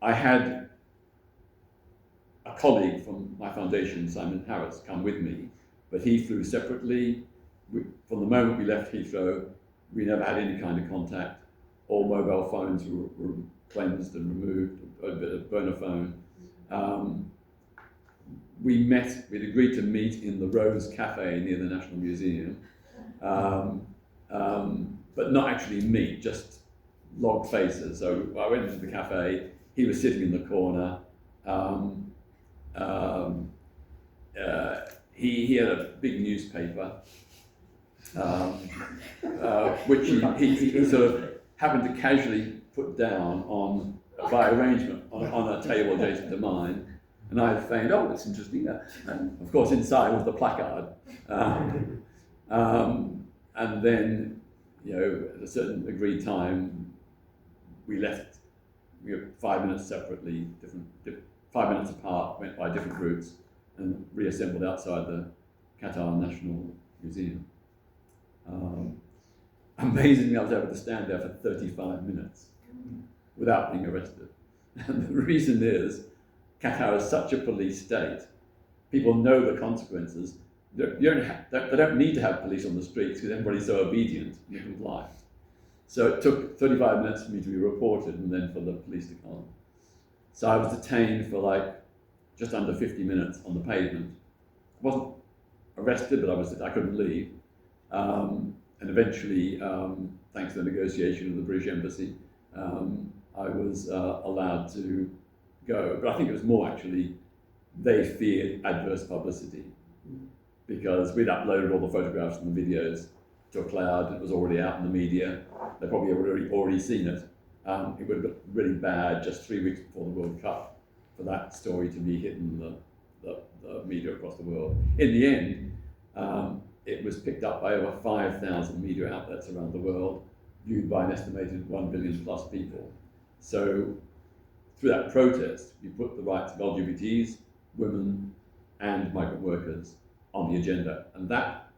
I had a colleague from my foundation, Simon Harris, come with me, but he flew separately. From the moment we left Heathrow, we never had any kind of contact. All mobile phones were cleansed and removed, a bit of burner phone. We'd agreed to meet in the Rose Cafe near the National Museum, but not actually meet, just log faces. So I went into the cafe, he was sitting in the corner. He had a big newspaper, which he sort of happened to casually put down by arrangement on a table adjacent to mine. And I feigned, oh, that's interesting. And of course, inside was the placard. And then, at a certain agreed time, we left. We were 5 minutes separately, 5 minutes apart, went by different routes, and reassembled outside the Qatar National Museum. Amazingly, I was able to stand there for 35 minutes without being arrested. And the reason is, Qatar is such a police state. People know the consequences. They don't need to have police on the streets because everybody's so obedient and compliant. So it took 35 minutes for me to be reported and then for the police to come. So I was detained for just under 50 minutes on the pavement. I wasn't arrested, but I couldn't leave. And eventually, thanks to the negotiation of the British Embassy, I was allowed to go. But I think it was more actually, they feared adverse publicity because we'd uploaded all the photographs and the videos to a cloud. It was already out in the media. They probably already seen it. It would have looked really bad just 3 weeks before the World Cup for that story to be hitting the media across the world. In the end, it was picked up by over 5,000 media outlets around the world, viewed by an estimated 1 billion plus people. So through that protest, we put the rights of LGBTs, women, and migrant workers on the agenda. And that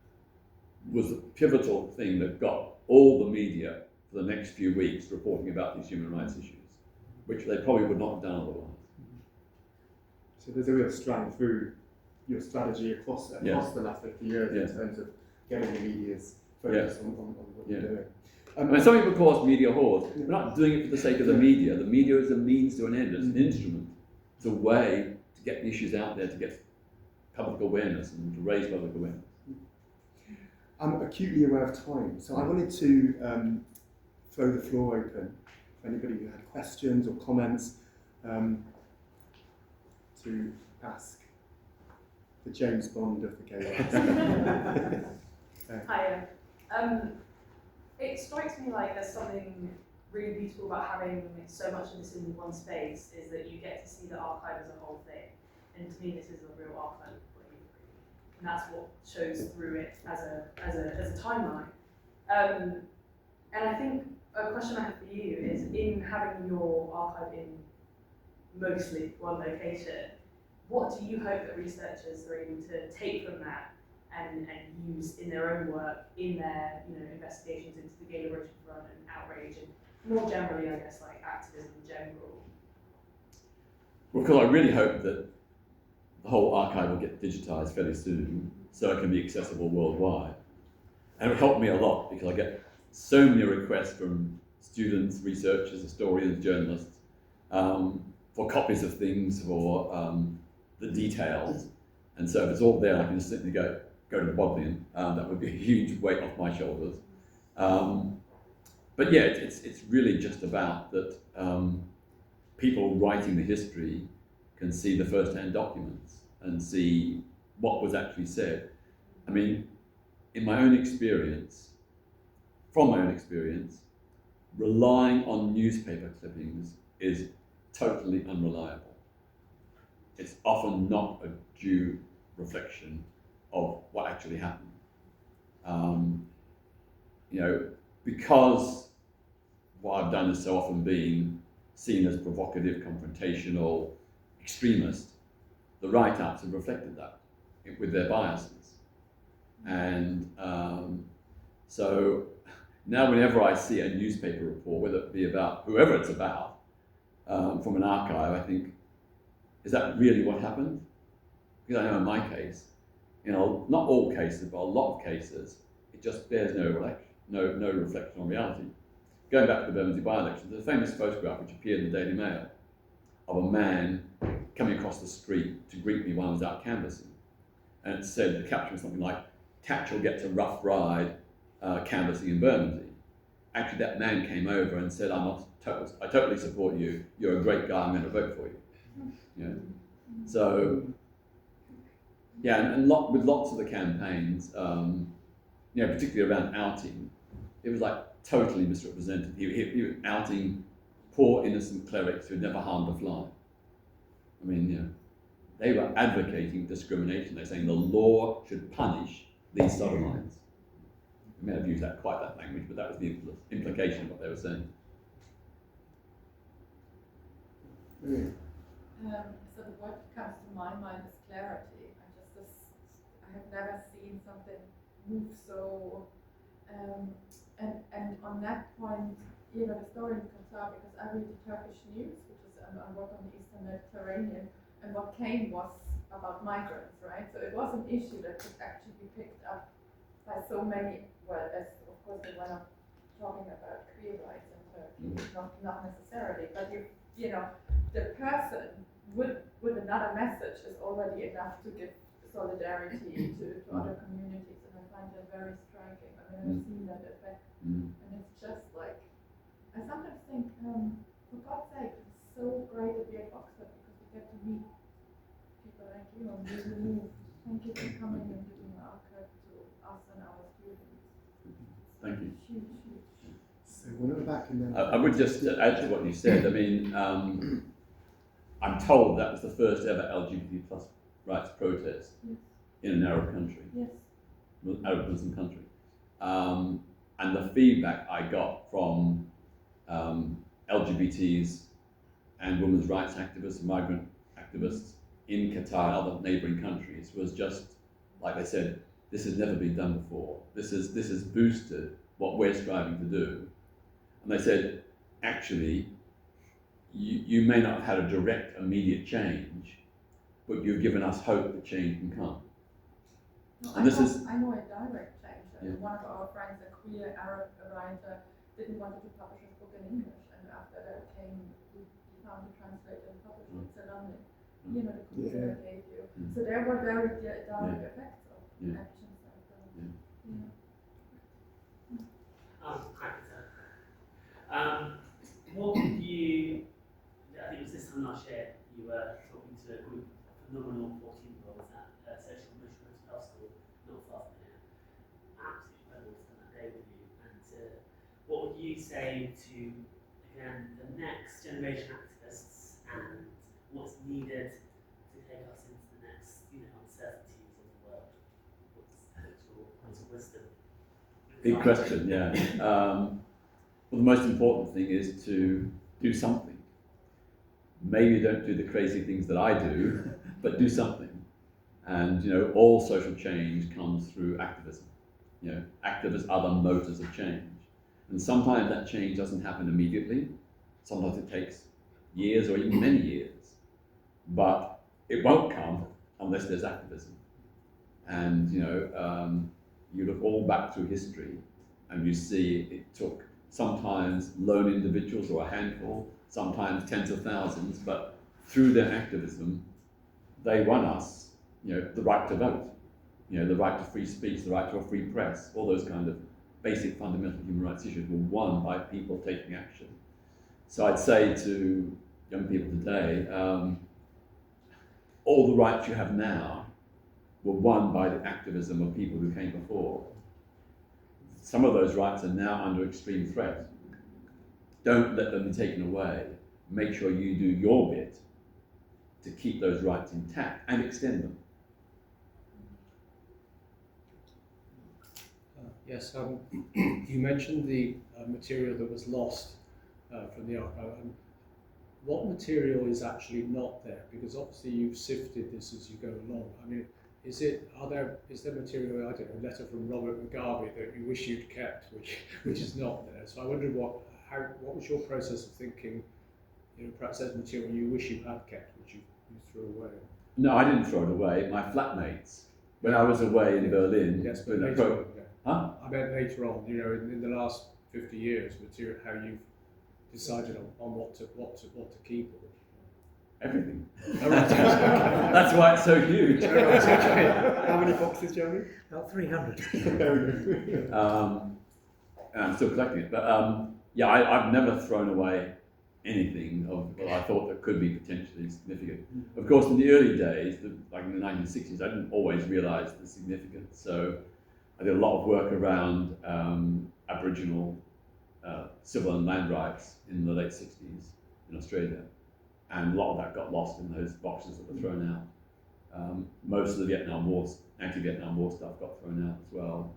was the pivotal thing that got all the media for the next few weeks reporting about these human rights issues, which they probably would not have done otherwise. So there's a real strand through your strategy across the last 50 years in terms of getting the media's focus on what you're doing. Some people call us media whores. We're not doing it for the sake of the media. The media is a means to an end. It's an instrument. It's a way to get the issues out there, to get public awareness and to raise public awareness. I'm acutely aware of time, so I wanted to throw the floor open for anybody who had questions or comments to ask the James Bond of the gay world. Hiya. It strikes me like there's something really beautiful about having so much of this in one space, is that you get to see the archive as a whole thing. And to me, this is a real archive of Bodleian Library. And that's what shows through it as a timeline. And I think a question I have for you is, in having your archive in mostly one location, what do you hope that researchers are able to take from that and use in their own work, in their investigations into the gay liberation front and outrage, and more generally, I guess, like activism in general? Well, because I really hope that the whole archive will get digitised fairly soon, so it can be accessible worldwide. And it would help me a lot because I get so many requests from students, researchers, historians, journalists for copies of things, for the details. And so if it's all there, I can just simply go to the Bodleian. That would be a huge weight off my shoulders. But yeah, it's really just about that people writing the history can see the first-hand documents and see what was actually said. I mean, from my own experience, relying on newspaper clippings is totally unreliable. It's often not a due reflection of what actually happened. Because what I've done has so often been seen as provocative, confrontational, extremist, the write-ups have reflected that with their biases. And so now whenever I see a newspaper report, whether it be about whoever it's about, from an archive, I think, is that really what happened? Because I know in my case, not all cases, but a lot of cases, it just bears no reflection on reality. Going back to the Bermondsey by-election, there's a famous photograph which appeared in the Daily Mail of a man coming across the street to greet me while I was out canvassing. And it said, the caption was something like, Tatchell gets a rough ride canvassing in Bermondsey. Actually, that man came over and said, I totally support you. You're a great guy. I'm going to vote for you. So, yeah, and with lots of the campaigns, particularly around outing, it was like totally misrepresented. He was outing poor innocent clerics who had never harmed a fly. I mean, They were advocating discrimination. They're saying the law should punish these sodomites. I may have used that language, but that was the implication of what they were saying. So what comes to my mind is clarity. I have never seen something move so, and on that point, the story in Qatar, because I read the Turkish news, which is I work on the Eastern Mediterranean, and what came was about migrants, right? So it was an issue that could actually be picked up by so many. Well, as of course they were not talking about queer rights in Turkey, not necessarily, but the person with another message is already enough to give solidarity to other communities, and I find that very striking. I mean, I've seen that effect, and it's just like, I sometimes think, for God's sake, it's so great to be at Oxford because we get to meet people like you, and thank you for coming and giving our archive to us and our students. Thank you. Huge. So we'll go back and then. I would just add to what you said. I mean, I'm told that was the first ever LGBT plus rights protest in an Arab country, Arab Muslim country. And the feedback I got from LGBTs and women's rights activists and migrant activists in Qatar and other neighbouring countries was just, like they said, this has never been done before. This has boosted what we're striving to do. And they said, actually, you may not have had a direct, immediate change, but you've given us hope that change can come. No, And I know a direct change. Yeah. One of our friends, a queer Arab writer, didn't want to publish his book in English, and after that he found a translator and published it. It's a London. The quotes that I gave you. So there were very direct effects of actions like that. Hi, Peter. What would you, I think it was this time last year, you were talking to a group of phenomenal 14-year-olds at Social Emotional Mental Health School, not far from here. Absolutely incredible to spend that day with you. And what would you say to, again, the next generation activists and what's needed to take us into the next, uncertainties of the world? What's your wisdom? Big question, yeah. Well, the most important thing is to do something. Maybe don't do the crazy things that I do, but do something. And all social change comes through activism. Activists are the motors of change. And sometimes that change doesn't happen immediately. Sometimes it takes years or even many years. But it won't come unless there's activism. And you look all back through history and you see it took sometimes lone individuals or a handful, sometimes tens of thousands, but through their activism, they won us, the right to vote, the right to free speech, the right to a free press, all those kind of basic fundamental human rights issues were won by people taking action. So I'd say to young people today, all the rights you have now were won by the activism of people who came before. Some of those rights are now under extreme threat. Don't let them be taken away. Make sure you do your bit to keep those rights intact and extend them. Yes, you mentioned the material that was lost from the archive. What material is actually not there? Because obviously you've sifted this as you go along. I mean, is there material, I don't know, a letter from Robert Mugabe that you wish you'd kept, which is not there? So I wondered what was your process of thinking, perhaps there's material you wish you had kept, which you threw away? No, I didn't throw it away. My flatmates, when I was away in Berlin, yes, but later on, Huh? I meant later on, in the last 50 years, material, how you've decided on what to keep. Everything. Oh, right. That's why it's so huge. How many boxes, Jeremy? About 300. Very And I'm still collecting it. But I've never thrown away anything of what I thought that could be potentially significant. Of course, in the early days, like in the 1960s, I didn't always realise the significance. So I did a lot of work around Aboriginal civil and land rights in the late 60s in Australia. And a lot of that got lost in those boxes that were thrown out. Most of the anti-Vietnam War stuff got thrown out as well.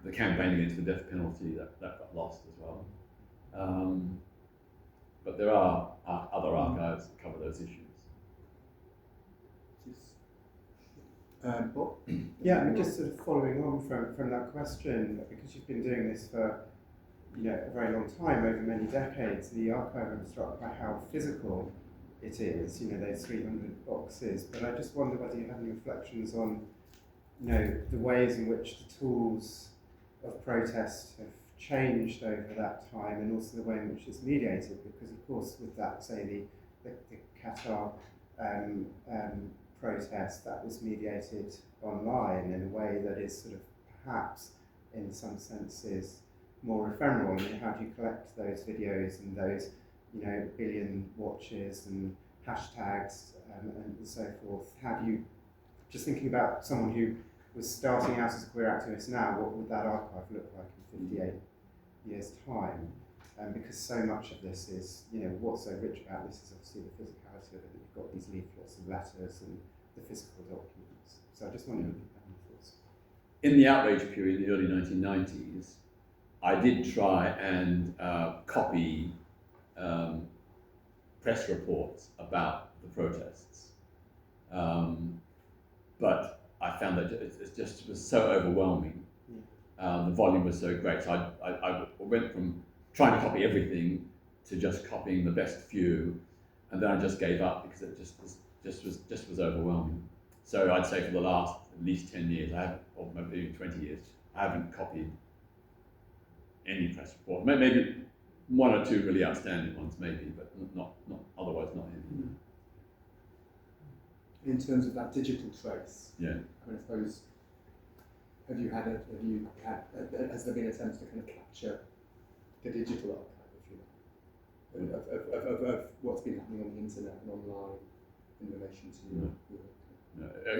The campaign against the death penalty, that got lost as well. But there are other archives that cover those issues. Bob? Yeah, I mean, just sort of following on from that question, because you've been doing this for a very long time, over many decades, the archive, I'm struck by how physical it is, those 300 boxes, but I just wonder whether you have any reflections on, the ways in which the tools of protest have changed over that time, and also the way in which it's mediated, because of course with that, say, the Qatar protest, that was mediated online in a way that is sort of perhaps in some senses more ephemeral. I mean, how do you collect those videos and those billion watches and hashtags and so forth? How do you, just thinking about someone who was starting out as a queer activist now, what would that archive look like in 58 years' time? Because so much of this is, what's so rich about this is obviously the physicality of it, that you've got these leaflets and letters and the physical documents. So I just wondered if you have any thoughts. In the outrage period, in the early 1990s, I did try and copy press reports about the protests, but I found that it just was so overwhelming. The volume was so great, so I went from trying to copy everything to just copying the best few, and then I just gave up because it just was overwhelming. So I'd say for the last at least 10 years, or maybe even 20 years, I haven't copied any press report. Maybe one or two really outstanding ones, maybe, but not otherwise not any. In terms of that digital trace, Yeah. I mean, I suppose, has there been attempts to kind of capture the digital archive, if you like, of what's been happening on the internet and online in relation to your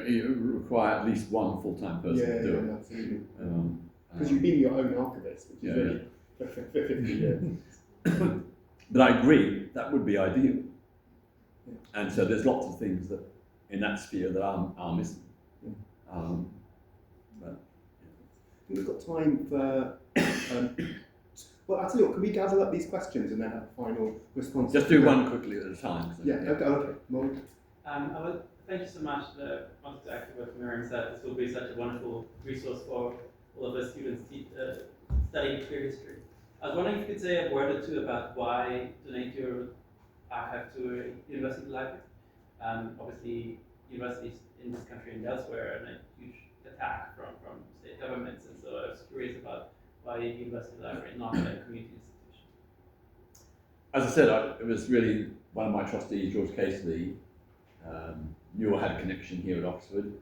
You require at least one full-time person to do it. Absolutely. Because you've been your own archivist, which is really for 50 years. But I agree, that would be ideal. Yeah. And so there's lots of things that in that sphere that are missing. We've got time for. Well, I'll tell you what, can we gather up these questions and then have a final response? Just do one quickly at a time. So, Okay. Molly? Thank you so much. I wanted to echo what Miriam said. This will be such a wonderful resource for all of the students studying queer history. I was wondering if you could say a word or two about why donate your archive to a university library. Obviously, universities in this country and elsewhere are a huge attack from state governments, and so I was curious about why a university library, not a community institution. As I said, it was really one of my trustees, George Casely, knew I had a connection here at Oxford.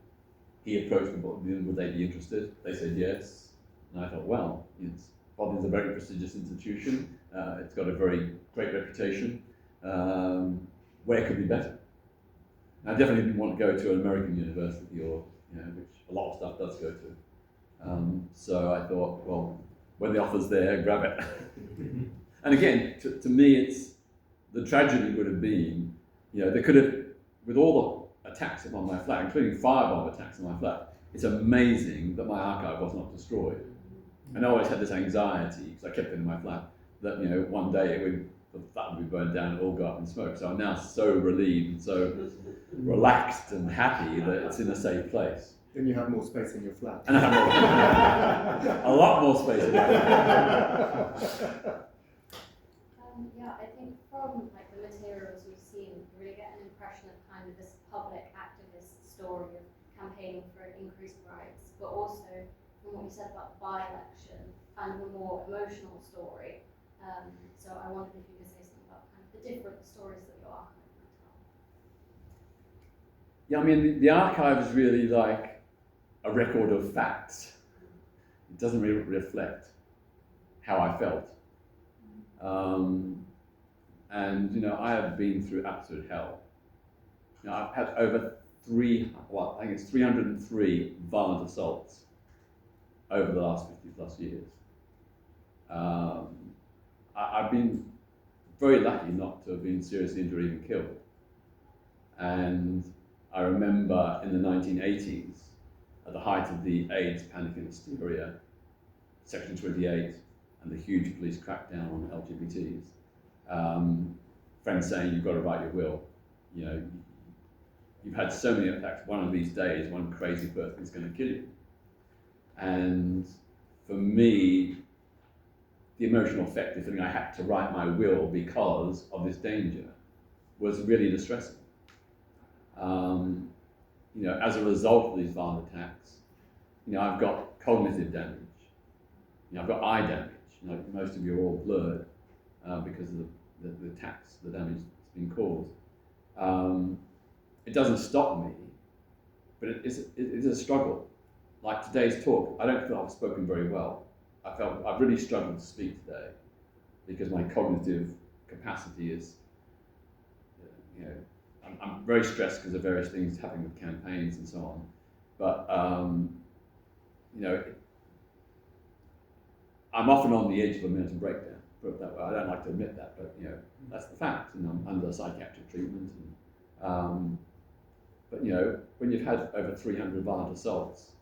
He approached me, would they be interested? They said yes, and I thought, well, Bodleian's a very prestigious institution. It's got a very great reputation. Where could be better? I definitely didn't want to go to an American university, or which a lot of stuff does go to. So I thought, well, when the offer's there, grab it. And again, to me, it's the tragedy would have been, they could have, with all the attacks upon my flat, including firebomb attacks on my flat. It's amazing that my archive was not destroyed. And I always had this anxiety, because I kept it in my flat, that one day the flat would be burned down and all go up in smoke. So I'm now so relieved and so relaxed and happy that it's in a safe place. Then you have more space in your flat. And I have a lot more space in my flat. I think from the materials we've seen, you really get an impression of kind of this public activist story of campaigning for increased rights, but also from what you said about the by-election, kind of a more emotional story. So I wondered if you could say something about kind of the different stories that your archive might tell. Yeah, I mean, the archive is really like a record of facts. It doesn't really reflect how I felt. And I have been through absolute hell. I've had over 303 violent assaults over the last 50 plus years. I've been very lucky not to have been seriously injured or even killed. And I remember in the 1980s, at the height of the AIDS panic and hysteria, Section 28 and the huge police crackdown on LGBTs, friends saying you've got to write your will. You know, you've had so many attacks. One of these days, one crazy person is going to kill you. And for me, the emotional effect of feeling I had to write my will because of this danger was really distressing. You know, as a result of these violent attacks, you know, I've got cognitive damage. You know, I've got eye damage. You know, most of you are all blurred because of the attacks, the damage that's been caused. It doesn't stop me, but it is a struggle. Like today's talk, I don't feel I've spoken very well. I've really struggled to speak today because my cognitive capacity is, you know, I'm very stressed because of various things happening with campaigns and so on. But, you know, I'm often on the edge of a mental breakdown, put it that way. I don't like to admit that, but, you know, that's the fact. And I'm under psychiatric treatment. And, but, you know, when you've had over 300 violent assaults,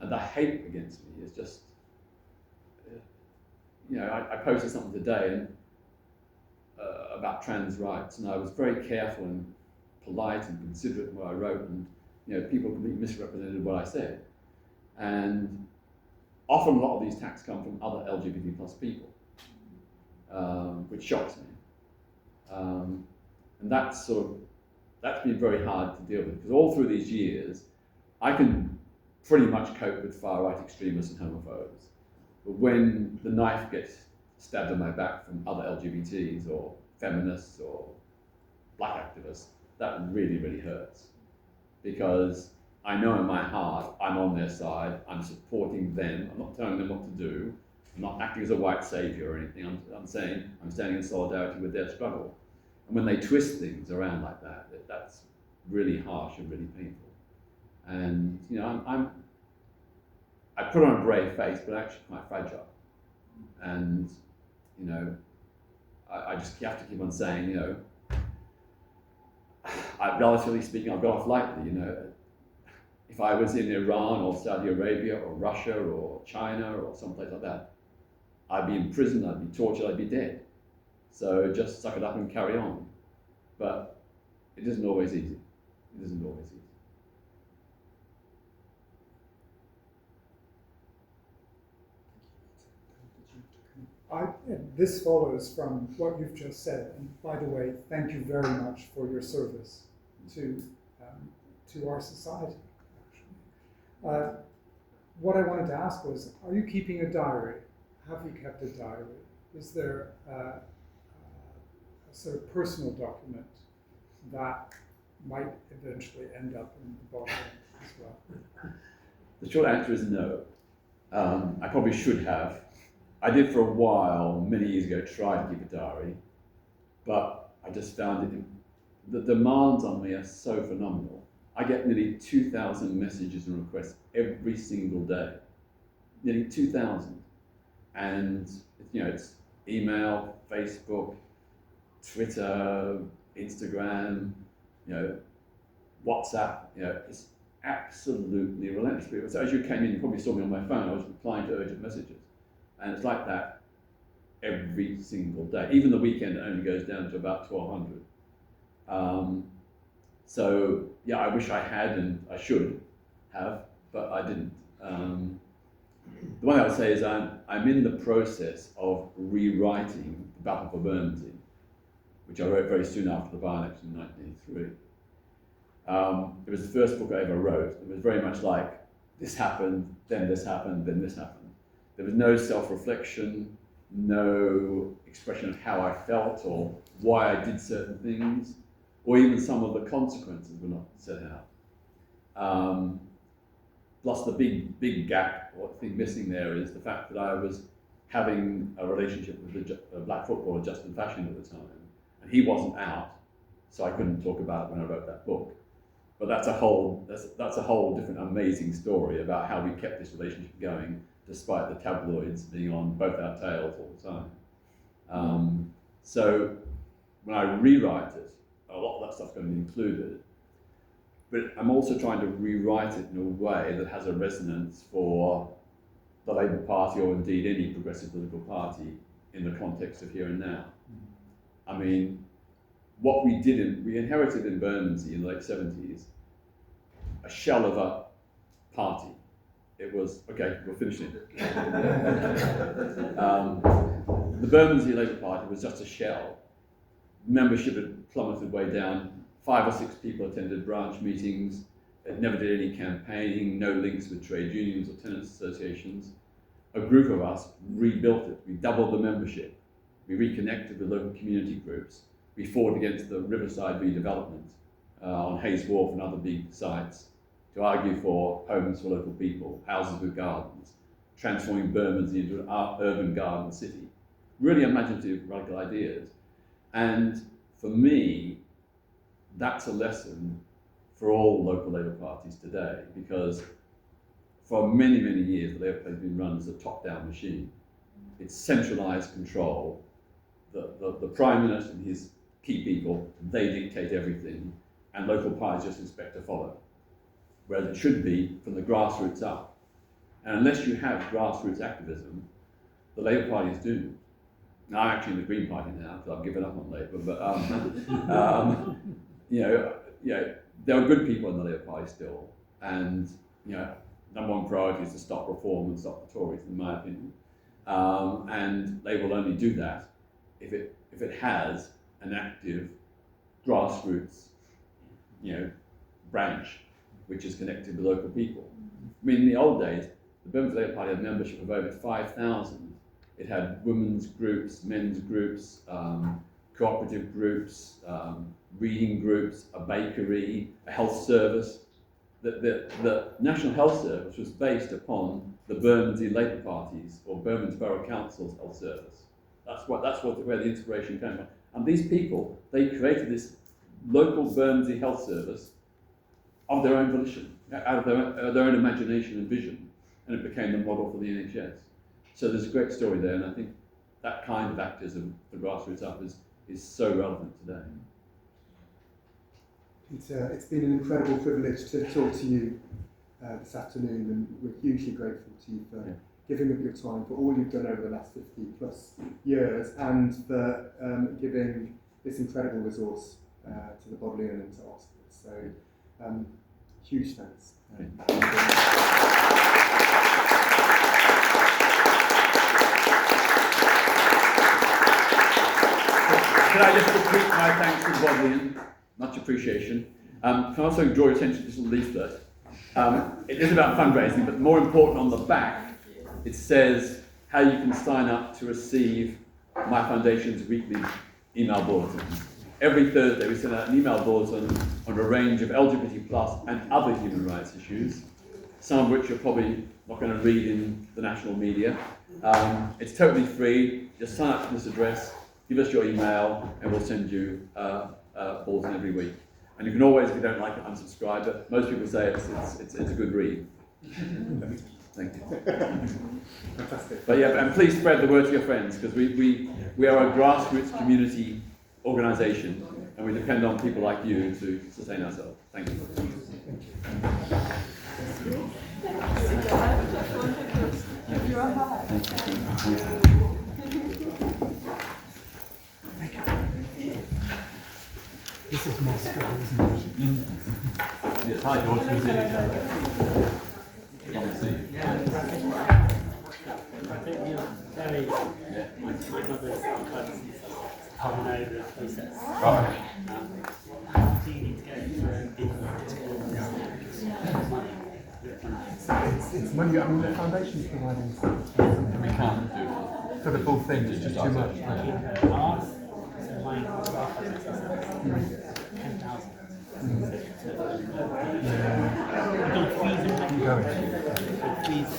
and the hate against me is just, you know, I posted something today and, about trans rights, and I was very careful and polite and considerate in what I wrote, and you know, people completely misrepresented what I said. And often a lot of these attacks come from other LGBT plus people, which shocks me. And that's been very hard to deal with, because all through these years, I can pretty much cope with far-right extremists and homophobes. But when the knife gets stabbed in my back from other LGBTs or feminists or black activists, that really, really hurts. Because I know in my heart, I'm on their side, I'm supporting them, I'm not telling them what to do, I'm not acting as a white savior or anything, I'm saying I'm standing in solidarity with their struggle. And when they twist things around like that, that's really harsh and really painful. And you know, I put on a brave face, but actually quite fragile. And you know, I just have to keep on saying, you know, relatively speaking, I've got off lightly. You know, if I was in Iran or Saudi Arabia or Russia or China or someplace like that, I'd be in prison, I'd be tortured, I'd be dead. So just suck it up and carry on. But it isn't always easy. It isn't always easy. This follows from what you've just said, and by the way, thank you very much for your service to our society, actually. What I wanted to ask was, are you keeping a diary? Have you kept a diary? Is there a sort of personal document that might eventually end up in the Bodleian as well? The short answer is no. I probably should have. I did for a while, many years ago, try to keep a diary, but I just found the demands on me are so phenomenal. I get nearly 2,000 messages and requests every single day, nearly 2,000. And you know, it's email, Facebook, Twitter, Instagram, you know, WhatsApp. You know, it's absolutely relentless. So as you came in, you probably saw me on my phone. I was replying to urgent messages. And it's like that every single day. Even the weekend only goes down to about 1,200. So yeah, I wish I had, and I should have, but I didn't. The one I would say is I'm in the process of rewriting The Battle for Bermondsey, which I wrote very soon after the by-election in 1983. It was the first book I ever wrote. It was very much like, this happened, then this happened, then this happened. There was no self-reflection, no expression of how I felt or why I did certain things, or even some of the consequences were not set out. Plus the big gap, or thing missing there, is the fact that I was having a relationship with a black footballer, Justin Fashion, at the time, and he wasn't out, so I couldn't talk about it when I wrote that book. But that's a whole different amazing story about how we kept this relationship going, despite the tabloids being on both our tails all the time. So when I rewrite it, a lot of that stuff's going to be included. but I'm also trying to rewrite it in a way that has a resonance for the Labour Party, or indeed any progressive political party, in the context of here and now. I mean, what we inherited in Bermondsey in the late 70s, a shell of a party. It was, okay, we're finishing. The Bermondsey Labour Party was just a shell. Membership had plummeted way down. 5 or 6 people attended branch meetings. It never did any campaigning, no links with trade unions or tenants associations. A group of us rebuilt it. We doubled the membership. We reconnected with local community groups. We fought against the Riverside redevelopment on Hayes Wharf and other big sites to argue for homes for local people, houses with gardens, transforming Bermondsey into an urban garden city. Really imaginative, radical ideas. And for me, that's a lesson for all local Labour parties today, because for many, many years, the Labour Party has been run as a top-down machine. It's centralised control. The Prime Minister and his key people, they dictate everything, and local parties just expect to follow. Whereas it should be from the grassroots up. And unless you have grassroots activism, the Labour Party is doomed. Now, I'm actually in the Green Party now, because I've given up on Labour, but there are good people in the Labour Party still, and number one priority is to stop reform and stop the Tories, in my opinion. And they will only do that if it has an active grassroots, branch which is connected with local people. I mean, in the old days, the Birmingham Labour Party had a membership of over 5,000. It had women's groups, men's groups, cooperative groups, reading groups, a bakery, a health service. The National Health Service was based upon the Bermondsey Labour Party's or Bermondsey Borough Council's health service. That's where the inspiration came from. And these people, they created this local Bermondsey health service of their own volition, out of their own imagination and vision, and it became the model for the NHS. So there's a great story there, and I think that kind of activism, the grassroots up, is so relevant today. It's been an incredible privilege to talk to you this afternoon, and we're hugely grateful to you for giving up your time, for all you've done over the last 50 plus years, and for giving this incredible resource to the Bodleian and to Oxford. So huge thanks. Can I just repeat my thanks to Bodleian? Much appreciation. Can I also draw your attention to this little leaflet? It is about fundraising, but more important, on the back, it says how you can sign up to receive my foundation's weekly email bulletins. Every Thursday we send out an email bulletin on a range of LGBT+ and other human rights issues, some of which you're probably not going to read in the national media. It's totally free. Just sign up to this address, give us your email, and we'll send you a bulletin every week. And you can always, if you don't like it, unsubscribe, but most people say it's a good read. Thank you. Fantastic. But yeah, and please spread the word to your friends, because we are a grassroots community organisation, and we depend on people like you to sustain ourselves. Thank you. This is Moscow, isn't it? Yes, hi, George. Good to see you. Come and see. I think you're very, my mother's coming over the process. Right. Do you need to go to It's money. I mean, the foundation's providing We can't do it. for the full thing. It's just too much. ours? So mine is 10,000. Fees.